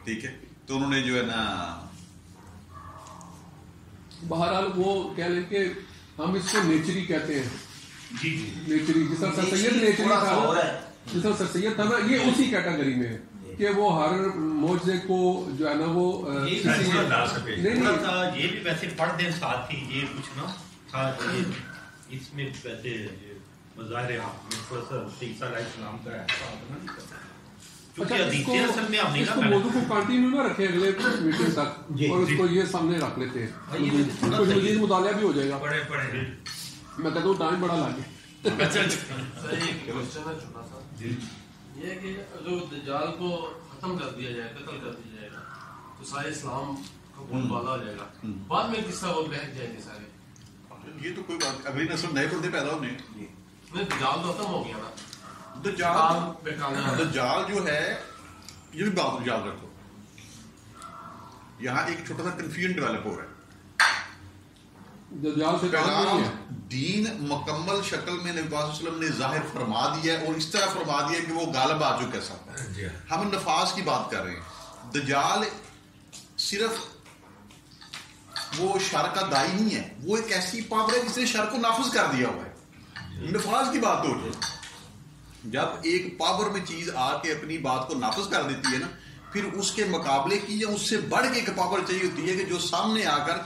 ٹھیک ہے, تو انہوں نے جو ہے نا بہرحال وہ کہہ لیں کہ ہم اس کو نیچری کہتے ہیں. جی جی نیچری جس طرح سر سید نیچری تھا، جس طرح سر سید تھا نا، یہ اسی کیٹیگری میں ہے کہ وہ ہر معجزے کو جو ہے نا وہ تھوڑا سا یہ بھی ویسے پڑھ دیں ساتھ ہی یہ پوچھنا تھا اس میں ویسے مظاہر عیسیٰ علیہ السلام کا اس کو موضوع کو کنٹینیو نہ رکھیں اگلے میٹنگ تک، اور اس کو یہ سامنے رکھ لیتے ہیں، کچھ مزید مطالعہ بھی ہو جائے گا. میں کہتا ہوں ٹائم بڑا لگے. یہ ہے کہ اگر دجال کو ختم کر دیا جائے، قتل کر دیا جائے گا تو سارے اسلام کا بول بالا ہو جائے گا، بعد میں کس طرح وہ بہک جائیں گے سارے. یہ تو کوئی بات، اگلی نسل نئے بندے پیدا ہونے. دجال تو ختم ہو گیا نا. دجال جو ہے، یہ بھی بات یاد رکھو، یہاں ایک چھوٹا سا کنفیوژن ڈیولپ ہو رہا ہے. پیغام دین مکمل شکل میں نبی پاک صلی اللہ علیہ وسلم نے ظاہر فرما دیا ہے، اور اس طرح فرما دیا ہے کہ وہ غالب آ چکا ہے. ہم نفاذ کی بات کر رہے ہیں. دجال صرف وہ شر کا دائی نہیں ہے، وہ ایک ایسی پاور ہے جس نے شر کو نافذ کر دیا ہوا ہے. نفاذ کی بات ہو رہی ہے. جب ایک پاور میں چیز آ کے اپنی بات کو نافذ کر دیتی ہے نا، پھر اس کے مقابلے کی یا اس سے بڑھ کے ایک پاور چاہیے ہوتی ہے کہ جو سامنے آ کر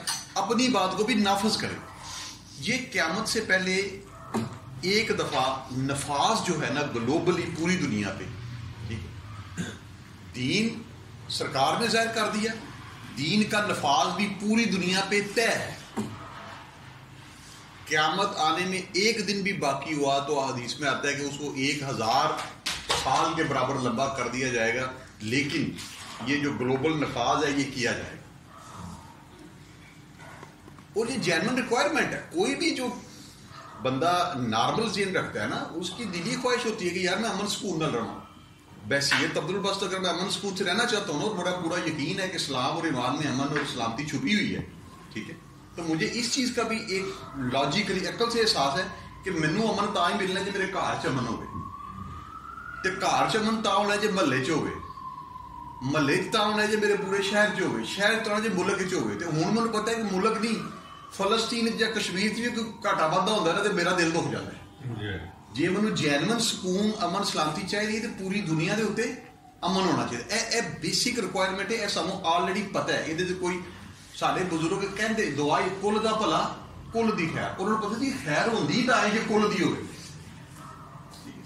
اپنی بات کو بھی نافذ کرے. یہ قیامت سے پہلے ایک دفعہ نفاذ جو ہے نا گلوبلی پوری دنیا پہ، دین سرکار نے ظاہر کر دیا، دین کا نفاذ بھی پوری دنیا پہ طے ہے. قیامت آنے میں ایک دن بھی باقی ہوا تو حدیث میں آتا ہے کہ اس کو 1000 سال کے برابر لمبا کر دیا جائے گا، لیکن یہ جو گلوبل نفاذ ہے یہ کیا جائے گا. اور یہ جینوئن ریکوائرمنٹ ہے. کوئی بھی جو بندہ نارمل ذہن رکھتا ہے نا، اس کی دلی خواہش ہوتی ہے کہ یار میں امن سکون نہ رہوں. بحیثیت عبدالباسط اگر میں امن سکون سے رہنا چاہتا ہوں، اور میرا پورا یقین ہے کہ اسلام اور ایمان میں امن اور سلامتی چھپی ہوئی ہے، ٹھیک ہے، تو مجھے اس چیز کا بھی ایک لاجیکلی عقل سے احساس ہے کہ مینوں امن تا ہی ملنا کہ میرے گھر چ امن ہوگی. تے گھر چ امن تا ہونا جے محلے چ ہوگی، محلے چ تا ہونا جے میرے پورے شہر چ ہوگی، شہر تا جے ملک چ ہوگی. تے ہن مینوں پتہ ہے کہ ملک نہیں، فلسطین یا کشمیر چ بھی کوئی گھاٹا واਧਾ ਹੁੰਦਾ نا تے میرا دل دکھ جاتا ہے. جے مینوں جینوئن سکون امن سلامتی چاہیے تے پوری دنیا دے اوتے امن ہونا چاہیے. اے بیسک ریکوائرمنٹ ہے، سانوں آلریڈی پتہ ہے. یہ کوئی سارے بزرگ کہتے دعا کل دا بھلا کل دی خیر، اور انہوں پتہ جی خیر ہوندی تا ہے کہ کل دی ہوئے.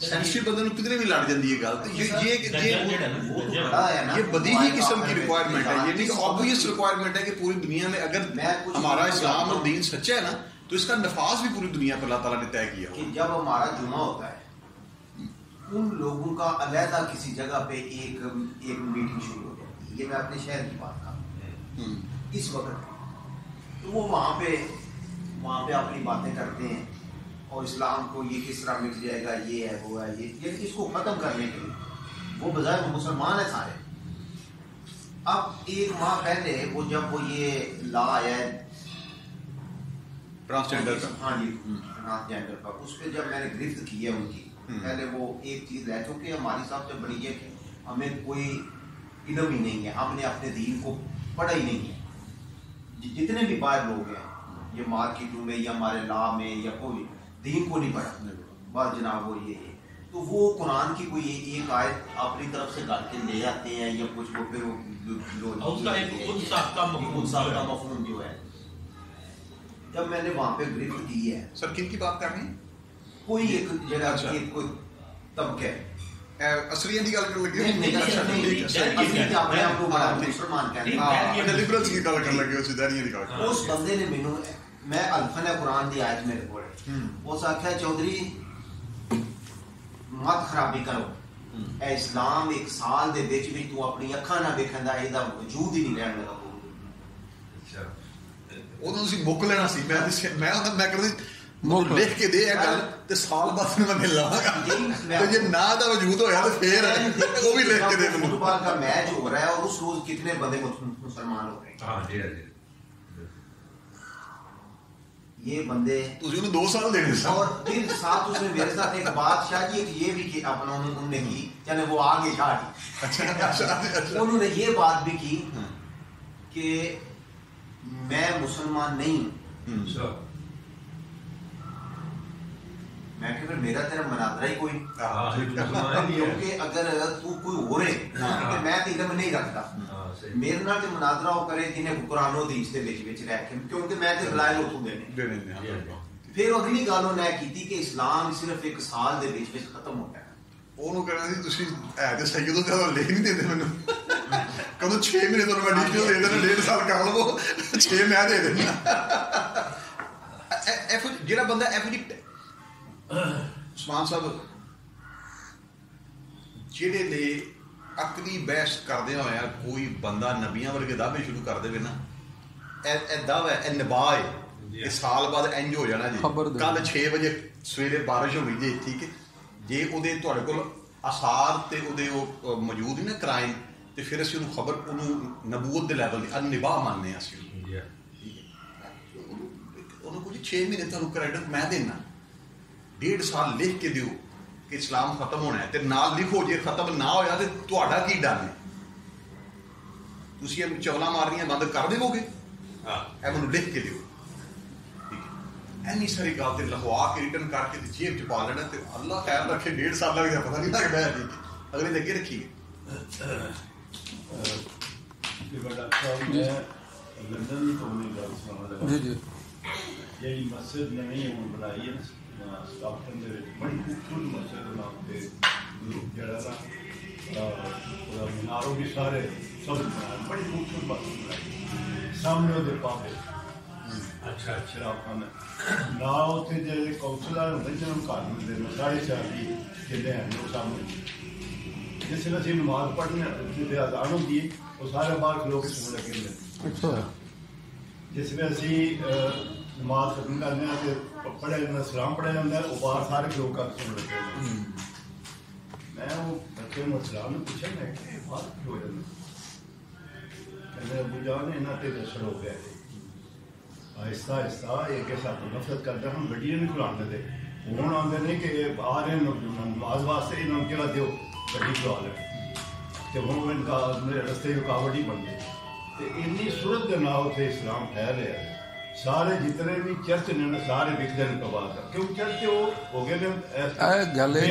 سینسٹیو بندے کتنے بھی لڑ جاندی ہے گل. یہ بدیہی قسم کی ریکوائرمنٹ ہے، یہ نہیں کہ آبویس ریکوائرمنٹ ہے کہ پوری دنیا میں اگر ہمارا اسلام اور دین سچا ہے نا تو اس کا نفاذ بھی پوری دنیا پر اللہ تعالیٰ نے طے کیا. کہ جب ہمارا جمعہ ہوتا ہے، ان لوگوں کا علیحدہ کسی جگہ پہ ایک میٹنگ شروع ہو جاتی ہے. یہ میں اپنے شہر کی بات کر رہا ہوں اس وقت. تو وہ وہاں پہ اپنی باتیں کرتے ہیں، اور اسلام کو یہ کس طرح مٹ جائے گا، یہ ہے وہ ہے، یہ اس کو ختم کرنے کے لیے وہ بظاہر مسلمان ہیں سارے. اب 1 ماہ پہلے وہ جب وہ یہ لا آیا ہے ٹرانسجینڈر کا، ہاں جی ٹرانسجینڈر کا، اس پہ جب میں نے گرفت کی ہے ان کی، پہلے وہ ایک چیز ہے چونکہ ہماری سب سے بڑی ہے کہ ہمیں کوئی علم ہی نہیں ہے، ہم نے اپنے دین کو پڑھا ہی نہیں ہے. جتنے بھی باہر لوگ ہیں یہ مارکیٹوں میں یا ہمارے لا میں یا کوئی دین کو نہیں پڑھا بس جناب وہ یہ ہے. تو وہ قرآن کی کوئی ایک آیت اپنی طرف سے گال کے لے آتے ہیں یا کچھ وہ پھر خود ساختہ مفہوم جو ہے. جب میں نے وہاں پہ گرفت کی ہے، سر کن کی بات کر رہے ہیں؟ کوئی ایک جگہ ایک کوئی طبقہ اصلیت کی گل کر لگے اس بندے نے مینوں میں الفن قرآن دی آیت میرے کو اس آخیا چودھری مت خرابی کرو، اے اسلام 1 سال دے وچ بھی تو اپنی اکھاں نہ ویکھندا اے دا وجود ہی نہیں رہن لگا. ادو تھی بک لینا سی، میں کرتی لکھ کے دے گل تے سال بعد میں مل لواں گا. تو یہ نہ دا وجود ہویا تو پھر وہ بھی لکھ کے دے. فٹ بال کا میچ ہو رہا ہے اور اس روز کتنے بندے مسلمان ہو رہے ہیں. ہاں جی جی یہ بندے تجھے 2 سال دینے سے، اور پھر ساتھ اس نے میرے ساتھ ایک بات شاید یہ بھی کہ اپنا انہوں نے کی، یعنی وہ آگے شاید انہوں نے یہ بات بھی کی کہ میں مسلمان نہیں ہوں. میں کہ میرا تیرا مناظرہ ہی کوئی کیونکہ اگر تو کوئی ہو رہے میں تو علم نہیں رکھتا میرے نال مناظرہ وہ کرے جنہیں قرآن و حدیث دے وچ رہ کے کیونکہ میں تے دلائل اتوں دینے. پھر اگلی گل انہیں کیتی کہ اسلام صرف ایک سال دے وچ ختم ہو گیا. ਉਹਨੂੰ ਕਹਿਣਾ ਸੀ ਤੁਸੀਂ ਹੈ ਤੇ ਸਹੀ ਉਦੋਂ ਤਾਂ ਲੈ ਨਹੀਂ ਦਿੰਦੇ ਮੈਨੂੰ ਕਦੋਂ 6 ਮਹੀਨੇ ਤੁਹਾਨੂੰ ਮੈਂ ਡੀਪੀਓ ਦੇ ਦੇਣਾ 1.5 ਸਾਲ ਕਰ ਲਵੋ 6 ਮੈਂ ਦੇ ਦੇਣਾ. ਜਿਹੜਾ ਬੰਦਾ ਉਸਮਾਨ ਸਾਹਿਬ ਜਿਹੜੇ ਲਈ ਅਕਲੀ ਬਹਿਸ ਕਰਦੇ ਹੋਇਆ ਕੋਈ ਬੰਦਾ ਨਬੀਆਂ ਵਰਗੇ ਦਾਅਵੇ ਸ਼ੁਰੂ ਕਰ ਦੇਵੇ ਨਾ ਇਹ ਦਾਅਵਾ ਇਹ ਨਿਭਾ ਹੈ ਇਹ ਸਾਲ ਬਾਅਦ ਇੰਜ ਹੋ ਜਾਣਾ ਜੀ. ਕੱਲ 6 ਵਜੇ ਸਵੇਰੇ ਬਾਰਿਸ਼ ਹੋਣੀ ਜੀ ਠੀਕ ਹੈ ਜੇ ਉਹਦੇ ਤੁਹਾਡੇ ਕੋਲ ਆਸਾਰ ਤੇ ਉਹਦੇ ਉਹ ਮੌਜੂਦ ਹੀ ਨਾ ਕ੍ਰਾਈਮ ਤੇ ਫਿਰ ਅਸੀਂ ਉਹਨੂੰ ਖਬਰ ਉਹਨੂੰ ਨਬੂਵਤ ਦੇ ਲੈਵਲ ਦੀ ਨਿਭਾ ਮੰਨਦੇ ਹਾਂ ਅਸੀਂ ਉਹਨੂੰ ਕੁਝ 6 ਮਹੀਨੇ ਤੁਹਾਨੂੰ ਕ੍ਰੈਡਿਟ ਮੈਂ ਦੇਣਾ 1.5 ਸਾਲ ਲਿਖ ਕੇ ਦਿਓ ਕਿ ਇਸਲਾਮ ਖਤਮ ਹੋਣਾ ਹੈ ਤੇ ਨਾਲ ਲਿਖੋ ਜੇ ਖਤਮ ਨਾ ਹੋਇਆ ਤੇ ਤੁਹਾਡਾ ਕੀ ਡਰ ਹੈ ਤੁਸੀਂ ਇਹ ਚਵਲਾਂ ਮਾਰਨੀਆਂ ਬੰਦ ਕਰ ਦੇਵੋਗੇ ਇਹ ਮੈਨੂੰ ਲਿਖ ਕੇ ਦਿਓ. ਇੰਨੀ ਸਾਰੀ ਗੱਲ ਤੇ ਲਖਵਾ ਕੇ ਰਿਟਰਨ ਕਰਕੇ ਤੇ ਜੇਬ ਚ ਪਾ ਲੈਣਾ ਤੇ ਅੱਲਾ ਖੈਰ ਰੱਖੇ 1.5 ਸਾਲ ਲੱਗ ਗਿਆ ਪਤਾ ਨਹੀਂ ਲੱਗਦਾ ਹੈ ਜੀ ਅਗਲੇ ਦੇ ਅੱਗੇ ਰੱਖੀਏ. ਲੰਡਨ ਦੀ ਤੋਂ ਗੱਲ ਸੁਣਾ ਜੀ ਜੀ ਜਿਹੜੀ ਮਸਜਿਦ ਨਵੀਂ ਹੁਣ ਬਣਾਈ ਹੈ ਸਟਾਫਟਨ ਦੇ ਵਿੱਚ ਬੜੀ ਖੂਬਸੂਰਤ ਮਸਜਿਦ ਬਣਾ ਕੇ ਜਿਹੜਾ ਨਾ ਉਹਦਾ ਮਨਾਰੋ ਵੀ ਸਾਰੇ ਸਭ ਬੜੀ ਖੂਬਸੂਰਤ ਮਸਜਿਦ ਬਣਾਈ ਸਾਹਮਣੇ ਉਹਦੇ ਪਾਪੇ ਅੱਛਾ ਸ਼ਰਾਬਾਂ ਨਾ ਉੱਥੇ ਜਿਹੜੇ ਕੌਂਸਲਰ ਹੁੰਦੇ ਜਿਹਨਾਂ ਨੂੰ ਘਰ ਮਿਲਦੇ ਨੇ 4:30 ਕਿੱਲੇ ਹਨ ਉਹ ਸਾਹਮਣੇ ਜਿਸ ਵੇਲੇ ਅਸੀਂ ਨਮਾਜ਼ ਪੜ੍ਹਨੇ ਜਿਹਦੇ ਅਜ਼ਾਨ ਹੁੰਦੀ ਹੈ ਉਹ ਸਾਰੇ ਬਾਹਰ ਖਲੋ ਕੇ ਸੁਣ ਲੱਗੇ ਨੇ. ਅੱਛਾ ਜਿਸ ਵੇਲੇ ਅਸੀਂ ਨਮਾਜ਼ ਖਤਮ ਕਰਦੇ ਹਾਂ ਤੇ ਪੜ੍ਹਿਆ ਜਾਂਦਾ ਸਲਾਮ ਪੜ੍ਹਿਆ ਜਾਂਦਾ ਉਹ ਬਾਹਰ ਸਾਰੇ ਖਲੋ ਕੇ ਸੁਣ ਲੱਗੇ ਨੇ. ਮੈਂ ਉਹ ਬੱਚੇ ਨੂੰ ਸਲਾਮ ਨੂੰ ਪੁੱਛਿਆ ਮੈਂ ਕਿ ਬਾਹਰ ਖਲੋ ਜਾਂਦਾ ਕਹਿੰਦੇ ਅਬੂ ਜਾਨ ਇਹਨਾਂ ਤੇ ਅਸਰ ਹੋ ਗਿਆ آہستہ آہستہ ایک ایسا نفرت کرتے ہم گڈیاں نہیں کھلا دے ہوں آتے نہیں کہ آ رہے نماز واسطے انہوں نے کہا دیو گڈی کھلا لے کہ ہوں ان کا رستے رکاوٹ ہی بن گئی تو اینی صورت کے نام اتنے اسلام پھیل رہا ہے سارے جتنے بھی چرچ نے سارے وکتے ہیں کبا کر کیوں چرچ وہ ہو گئے گل ہے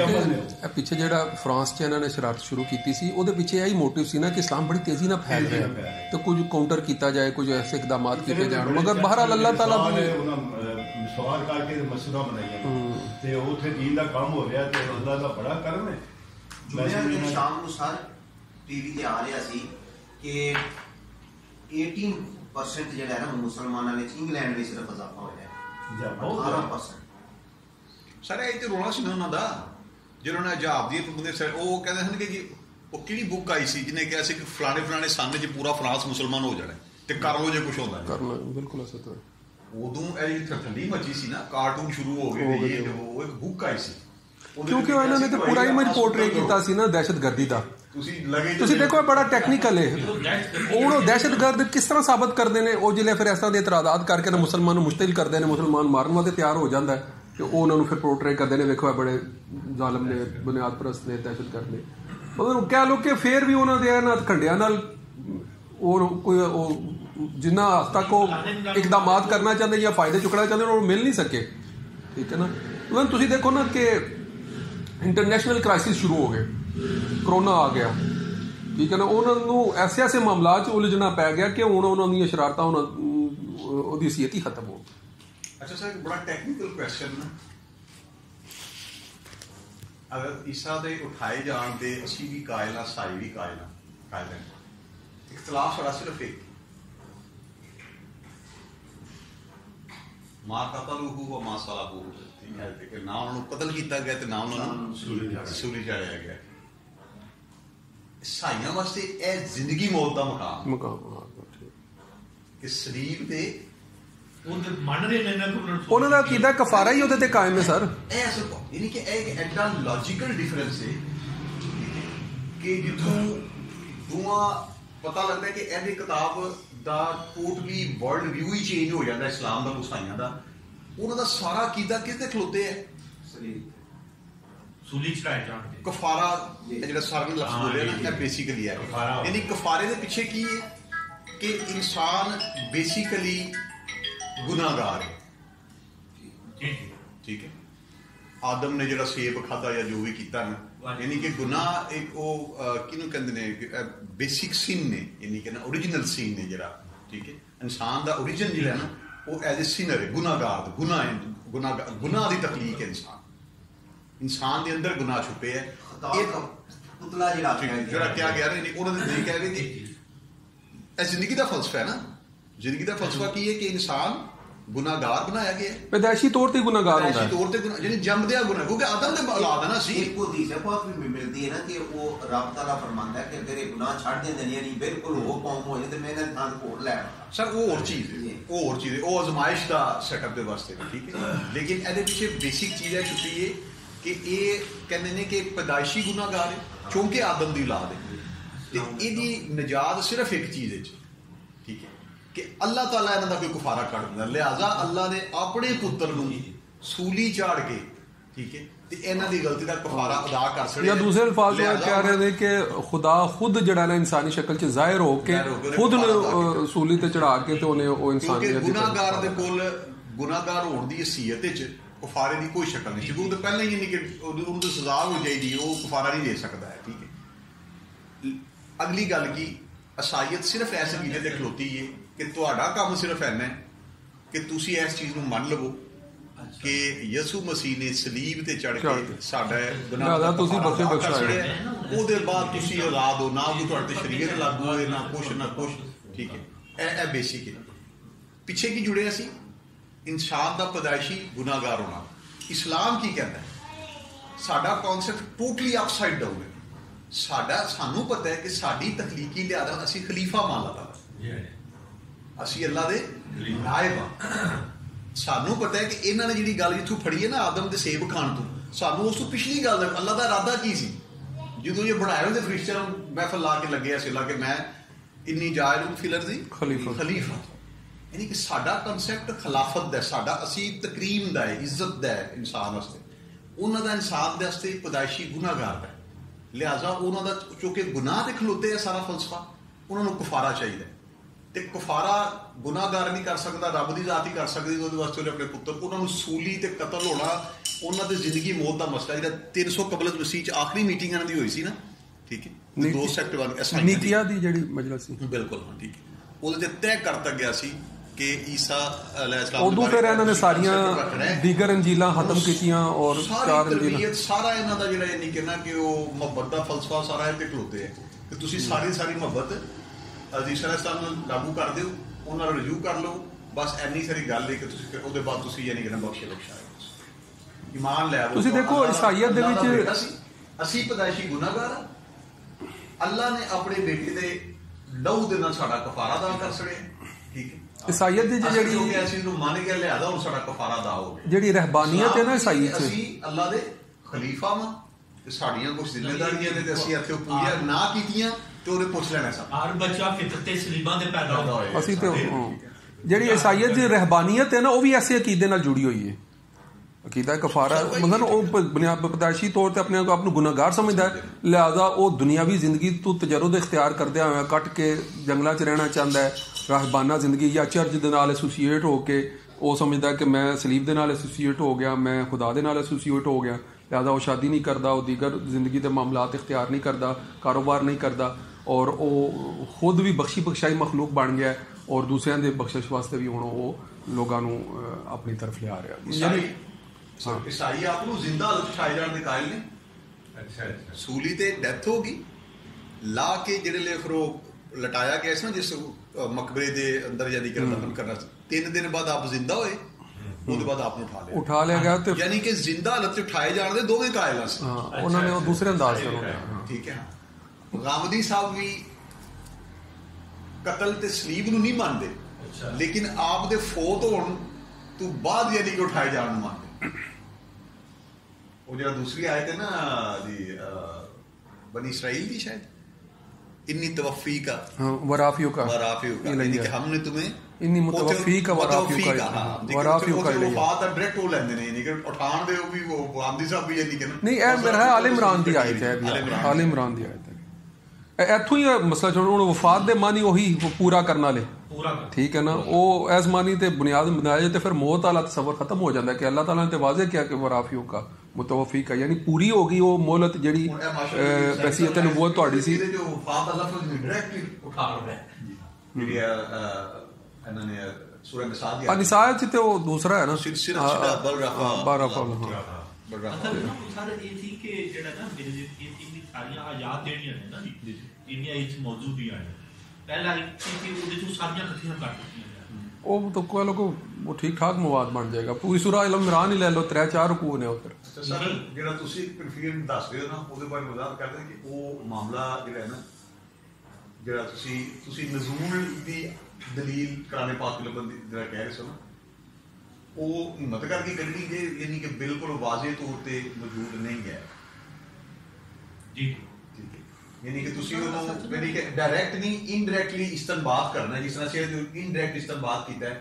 کہ پیچھے جہاں فرانس چ انہوں نے شرارت شروع کی سی وہ پیچھے یہی موٹو سی نا کہ اسلام بڑی تیزی نہ پھیل رہا ہے تو کچھ کاؤنٹر کیا جائے کچھ ایسے اقدامات کیے جان مگر بہرحال اللہ تعالیٰ سوال کر کے مسجد بنائی اتنے دین کا کام ہو رہا ہے اللہ کا بڑا کرم ہے. شام کو سر ٹی وی تے آ رہا سی کہ 18% جڑا ہے نا مسلمانوں میں انگلینڈ میں صرف اضافہ ہوا ہے 18%. سر یہ تو رولا سی نا انہوں کا جنہوں نے عجاب دی پابندی سر وہ کہتے ہیں کہ وہ کہڑی بک آئی سی جنہیں کہا سی کہ فلانے فلانے سن چ پورا فرانس مسلمان ہو جانا تے کر لو جے کچھ ہوتا ہے بالکل ایسا تو ادوں یہ ٹھنڈی مچی سی نا کارٹون شروع ہو گئے وہ ایک بک آئی سی کیونکہ انہوں نے تو پورا ہی پورٹری کیتا سی نا دہشت گردی کا تسی دیکھو بڑا ٹیکنیکل ہے وہ دہشت گرد کس طرح ثابت کرتے ہیں وہ جلے پھر اس طرح کے اعتراضات کر کے مسلمانوں مشتعل کرتے ہیں مسلمان مارن واسطے تیار ہو جاتا ہے کہ وہ انہوں نے پھر پورٹری کرتے ہیں ویکھو بڑے ظالم نے بنیاد پرست نے دہشت گرد نے مگر کہہ لو کہ پھر بھی انہوں نے نہ کنڈیا نال کوئی جنہ حد تک وہ اقدامات کرنا چاہتے یا فائدے چکنا چاہتے ہیں وہ مل نہیں سکے ٹھیک ہے نا. تسی دیکھو نا کہ انٹرنیشنل کرائسس شروع ہو گئے کرونا آ گیا ٹھیک ہے نا انہوں نے ایسے ایسے معاملات الجھنا پی گیا کہ ہوں انہوں نے شرارتیں وہ حیثیت ہی ختم ہو. اچھا سر ایک بڑا ٹیکنیکل کوشچن اگر عیسیٰ دے اٹھائے جان دے اسی بھی قائل ہاں سائی بھی قائل ہیں اختلاف سارا صرف ایک ماں قتلوہ و ماں صلبوہ کہ نہ انہوں نے قتل کیتا گیا تو نہ انہوں نے سولی چڑھایا گیا. عیسائیاں واسطے اے زندگی موت دا مقام کہ سلیب تے انہوں کا عقیدہ کفارہ ہی تے قائم ہے سر. یعنی کہ ایک ایڈا لاجیکل ڈفرنس ہے کہ جتوں دوواں پتہ لگتا ہے کہ ایسی کتاب دا ٹوٹلی ورلڈ ویو ہی چینج ہو جاتا ہے اسلام دا عیسائیاں دا. انہوں دا سارا عقیدہ کس تے کھلوتے ہے سولی چڑھائے جان دے کفارہ جڑا سارے لفظ بولے نا یہ بیسیکلی ہے یعنی کفارے دے پیچھے کی ہے کہ انسان بیسیکلی گناہگار ہے. ٹھیک ہے, آدم نے جڑا سیب کھادا یا جو بھی کیتا نا, یعنی کہ گناہ ایک وہ کینوں کہندے نے بیسک سین نے, یعنی کہ نا اوریجنل سین نے جڑا. ٹھیک ہے, انسان دا اوریجن جڑا نا وہ ایز اے سینر ہے, گناہگار, گناہ دی تخلیق ہے انسان دے اندر گناہ چھپے ہے. جڑا کیا گیا نا انہوں نے نہیں کہہ رہے کہ زندگی دا فلسفہ ہے نا, زندگی دا فلسفہ کی ہے کہ انسان گناہگار بنایا گیا ہے, پیدائشی طور تے گناہگار ہوتا ہے, طور تے یعنی جمدیا گناہ, کیونکہ آدم دے اولاد ہے نا. سی ایک حدیث پاک بھی ملتی ہے نا کہ وہ رب تعالیٰ فرماندا ہے کہ اگر یہ گناہ چھڈ دیں یعنی بالکل وہ قوم ہو جائے تے میں نے انسان کو لے سر وہ اور چیز ہے, وہ اور چیز ہے, وہ آزمائش دا سیٹ اپ دے واسطے. ٹھیک ہے, لیکن ایدے پیچھے بیسک چیز ہے چھپی ہے کہ یہ کہندے نے کہ پیدائشی گناہگار ہے چونکہ آدم دی اولاد ہے, تے ایدی نجات صرف ایک چیز ہے. ٹھیک ہے, کہ اللہ تعالیٰ انہاں دا کوئی کفارہ کر دیندا, لہذا اللہ نے اپنے پتر نو سولی چاڑ کے, ٹھیک ہے, تے انہاں دی غلطی دا کفارہ ادا کر سکے. یا دوسرے الفاظ میں کہہ رہے ہیں کہ خدا خود جڑا نا انسانی شکل چ ظاہر ہو کے خود سولی تے چڑھا کے تے انہیں او انسان دی گناہگار دے کول گناہگار ہون دی حیثیت وچ کفارے دی کوئی شکل نہیں. کیونکہ پہلے ہی نہیں کہ انہوں تے سزا ہو جائے گی, وہ کفارہ نہیں دے سکتا ہے. ٹھیک ہے, اگلی گل کی عیسائیت صرف ایسے چیزیں تے کھلوتی ہے کہ تہاڈا کام صرف اینا ہے کہ تسی اس چیز نو من لو کہ یسوع مسیح نے صلیب تے چڑھ کے ساڈا گناہ تسی بخشے بخشائے, او دے بعد تسی آزاد ہو, نہ کوئی تہاڈے تے شریعت لاگو ہوئے نہ کچھ. ٹھیک ہے, اے بیسک ہے. پیچھے کی جڑے اسی انسان دا پیدائشی گناہگار ہونا. اسلام کی کہتا ہے ساڈا concept totally up side down ہے. سانوں پتہ ہے کہ ساڈی تخلیقی لحاظ اسی خلیفہ مان لاتا, اسی اللہ دے نائب ہاں. سانوں پتہ ہے کہ انہاں نے جڑی گل جتھوں پھڑی ہے نا آدم دے سیب کھان تو, سانوں اس تو پچھلی گل اللہ دا ارادہ کی سی جدوں یہ بنائے ہوئے فرشتے محفل لا کے لگے اسی لا کہ میں انی جاعل فی الارض خلیفہ, یعنی کہ ساڈا کنسیپٹ خلافت دا, ساڈا اسی تکریم دا ہے, عزت دا ہے انسان واسطے. انہاں دا انسان دے واسطے پیدائشی گناہگار ہے, لہٰذا انہوں دا چونکہ گناہ تے کھلوتے ہے سارا فلسفہ, انہوں نے کفارہ چاہیے. تے کفارہ گناہگار نہیں کر سکتا, رب دی ذات ہی کر سکتی. وہ واسطے اپنے پتر انہوں نے سولی تے قتل ہونا, انہوں نے زندگی موت دا مسئلہ جہاں 300 قبل مسیح آخری میٹنگ انہوں دی ہوئی سی نا. ٹھیک ہے, 2 سیکٹر نیکیا دی جڑی مجلس سی, بالکل ہاں. ٹھیک ہے, وہ طے کرتا گیا سی کہ عیسیٰ علیہ السلام اردو پھر انہوں نے ساریاں دیگر انجیلاں ختم کیتیاں اور چار انجیلاں سارا انہاں دا جڑا یعنی کہ نا کہ وہ محبت دا فلسفہ سارا ہے تے کھلوتے ہیں کہ تسی ساری محبت عیسیٰ علیہ السلام نال لاگو کر دیو, انہاں نال رجوع کر لو, بس اینی ساری گل ہے کہ تسی او دے بعد تسی یعنی کہ نا بخشائے ایمان لے آو. تسی دیکھو عیسائیت دے وچ اسی پیدائشی گناہگار ہاں, اللہ نے اپنے بیٹے دے لہو دے نال ساڈا کفارہ ادا کر چھڑیا. ٹھیک ہے, عیسائیت دی جڑی اسی نو مان کے لہذا ہن ساڈا کفارہ ادا ہو گیا. جڑی رہبانیت ہے نا عیسائیت سے, اسی اللہ دے خلیفہ ہاں تے ساڈیاں کچھ ذمہ داریاں نے تے اسی اتھے پوریا نہ کیتیاں تے اونے پوچھ لینا سب. ہر بچہ فطرت تے سلیباں دے پیدا ہویا. اسی تے جڑی عیسائیت دی رہبانیت ہے نا وہ بھی ایسے عقیدے نال جڑی ہوئی ہے. عقیدہ کفارہ مطلب وہ پیدائشی طور تے اپنے آپ کو گناہگار سمجھدا ہے, لہذا وہ دنیاوی زندگی تو تجرد اختیار کردیا ہوا کٹ کے جنگلاں چ رہنا چاہندا ہے, راہبانہ زندگی یا چرچ دے نال ایسوسیٹ ہو کے وہ سمجھدا ہے کہ میں صلیب دے نال ایسوسیٹ ہو گیا, میں خدا دے نال ایسوسیٹ ہو گیا, لہذا وہ شادی نہیں کردا, وہ دیگر زندگی دے معاملات اختیار نہیں کردا, کاروبار نہیں کردا, اور وہ خود بھی بخشی بخشائی مخلوق بن گیا ہے اور دوسرے دے بخشش واسطے بھی ہن وہ لوگاں نو اپنی طرف لے آ رہا. عیسائی آپ کو زندہ چھائے جان دے قائل نے. اچھا سولی تے ڈیتھ ہوگی لا کے جڑے لے پھر وہ لٹایا گیا سی نا جس مقبرے دے اندر یعنی کہ دفن کرنا, 3 دن بعد آپ زندہ ہوئے, اس کے بعد آپ نے اٹھا لیا گیا, یعنی کہ زندہ حالت سے اٹھائے جان دے دونوں قائل ہیں. انہوں نے دوسرے انداز سے. ٹھیک ہے, غامدی صاحب بھی قتل تے صلیب نو نہیں مانتے, لیکن آپ دے فوت ہون تو بعد یعنی کہ اٹھائے جان نو مانتے. وہ جڑا دوسری آیت ہے نا جی بنی اسرائیل کی, شاید انی توفی کا ورافیو کا یعنی کہ ہم نے تمہیں انی متوفی کا ورافیو کا وفات ڈائریکٹ ہو لیندے نے, یعنی کہ اٹھان دے وہ بھی وہ غامدی صاحب بھی یعنی کہ نہیں, اے میرا آل عمران دی آیت ہے, آل عمران دی آیت ہے. ਇੱਥੋਂ ਹੀ ਮਸਲਾ ਛੋੜ ਹੁਣ ਵਫਾਤ ਦੇ ਮਾਨੀ ਉਹੀ ਪੂਰਾ ਕਰਨ ਵਾਲੇ ਠੀਕ ਹੈ ਨਾ, ਉਹ ਇਸ ਮਾਨੀ ਤੇ ਬੁਨਿਆਦ ਬਣਾਇਆ ਤੇ ਫਿਰ ਮੌਤ ਵਾਲਾ ਤਸਵਰ ਖਤਮ ਹੋ ਜਾਂਦਾ ਕਿ ਅੱਲਾਹ ਤਾਲਾ ਨੇ ਤੇ ਵਾਜ਼ਿਹ ਕਿਹਾ ਕਿ ਵਰਾਫੀਓ ਕਾ ਮੁਤਵਫੀ ਕਾ, ਯਾਨੀ ਪੂਰੀ ਹੋ ਗਈ ਉਹ ਮੋਹਲਤ ਜਿਹੜੀ ਵਸੀਅਤ ਨਬੂਵਤ ਤੁਹਾਡੀ ਸੀ। ਜੋ ਵਫਾਤ ਦਾ ਲਫ਼ਜ਼ ਡਾਇਰੈਕਟਲੀ ਉਠਾ ਰਿਹਾ ਜਿਹੜੀ ਇਹਨਾਂ ਨੇ ਸੂਰਹ ਨਿਸਾ ਨਿਸਾ ਚ ਤੇ ਉਹ ਦੂਸਰਾ ਹੈ ਨਾ ਬਲਰਾਫਾ ਸਰ ਇਹ ਸੀ ਕਿ ਜਿਹੜਾ ਨਾ ਮੇਰੇ ਇਹ ਸਾਰੀਆਂ ਆਯਾਤ ਜਿਹੜੀਆਂ ਨੇ ਨਾ ਇੰਨੀਆਂ ਇਸ ਮੌਜੂਦ ਵੀ ਆਏ ਪਹਿਲਾਂ ਇੱਕ ਸੀ ਉਹਦੇ ਤੋਂ ਸਾਰੀਆਂ ਇਕੱਠੀਆਂ ਕਰ ਦਿੱਤੀਆਂ ਉਹ ਤਾਂ ਕੋਈ ਲੋਕ ਉਹ ਠੀਕ ਠਾਕ ਮਵਾਦ ਬਣ ਜਾਏਗਾ। ਪੂਰੀ ਸੂਰਾ ਅਲ ਇਮਰਾਨ ਹੀ ਲੈ ਲਓ 3-4 ਰਕੂ ਨੇ ਉੱਧਰ। ਸਰ ਜਿਹੜਾ ਤੁਸੀਂ ਕਨਫੀਊਜ਼ਨ ਦੱਸ ਰਹੇ ਹੋ ਨਾ ਉਹਦੇ ਬਾਰੇ ਵਜ਼ਾਹਤ ਕਰਦੇ ਕਿ ਉਹ ਮਾਮਲਾ ਜਿਹੜਾ ਹੈ ਨਾ ਜਿਹੜਾ ਤੁਸੀਂ ਨਜ਼ੂਲ ਦੀ ਦਲੀਲ ਕੁਰਾਨ ਪਾਕ ਦੀ ਜਿਹੜਾ ਕਹਿ ਰਹੇ ਸੋ ਨਾ ਉਹ ਹਿੰਮਤ ਕਰਕੇ ਕੱਢੀ ਜੇ ਯਾਨੀ ਕਿ ਬਿਲਕੁਲ ਵਾਜ਼ਿਹ ਤੌਰ ਤੇ ਮੌਜੂਦ ਨਹੀਂ ਹੈ ਜੀ ਠੀਕ ਹੈ, ਯਾਨੀ ਕਿ ਤੁਸੀਂ ਉਹਨੂੰ ਯਾਨੀ ਕਿ ਡਾਇਰੈਕਟ ਨਹੀਂ ਇਨਡਾਇਰੈਕਟਲੀ ਇਸਤਨਬਾਤ ਕਰਨਾ, ਜਿਸ ਤਰ੍ਹਾਂ ਅਸੀਂ ਇਨਡਾਇਰੈਕਟ ਇਸਤਨਬਾਤ ਕੀਤਾ ਹੈ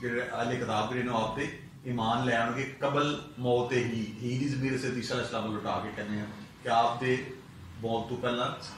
ਜਿਹੜੇ ਆਲੇ ਕਿਤਾਬ ਜਿਹੜੇ ਨੇ ਆਪ ਤੇ ਈਮਾਨ ਲੈ ਆਉਣਗੇ ਕਬਲ ਮੌਤ ਹੀ ਦੀ ਜ਼ਮੀਰ ਸੇ ਤੀਸਰਾ ਇਸਲਾਮ ਲੁਟਾ ਕੇ ਕਹਿੰਦੇ ਆ ਕਿ ਆਪ ਦੇ ਮੌਤ ਤੋਂ ਪਹਿਲਾਂ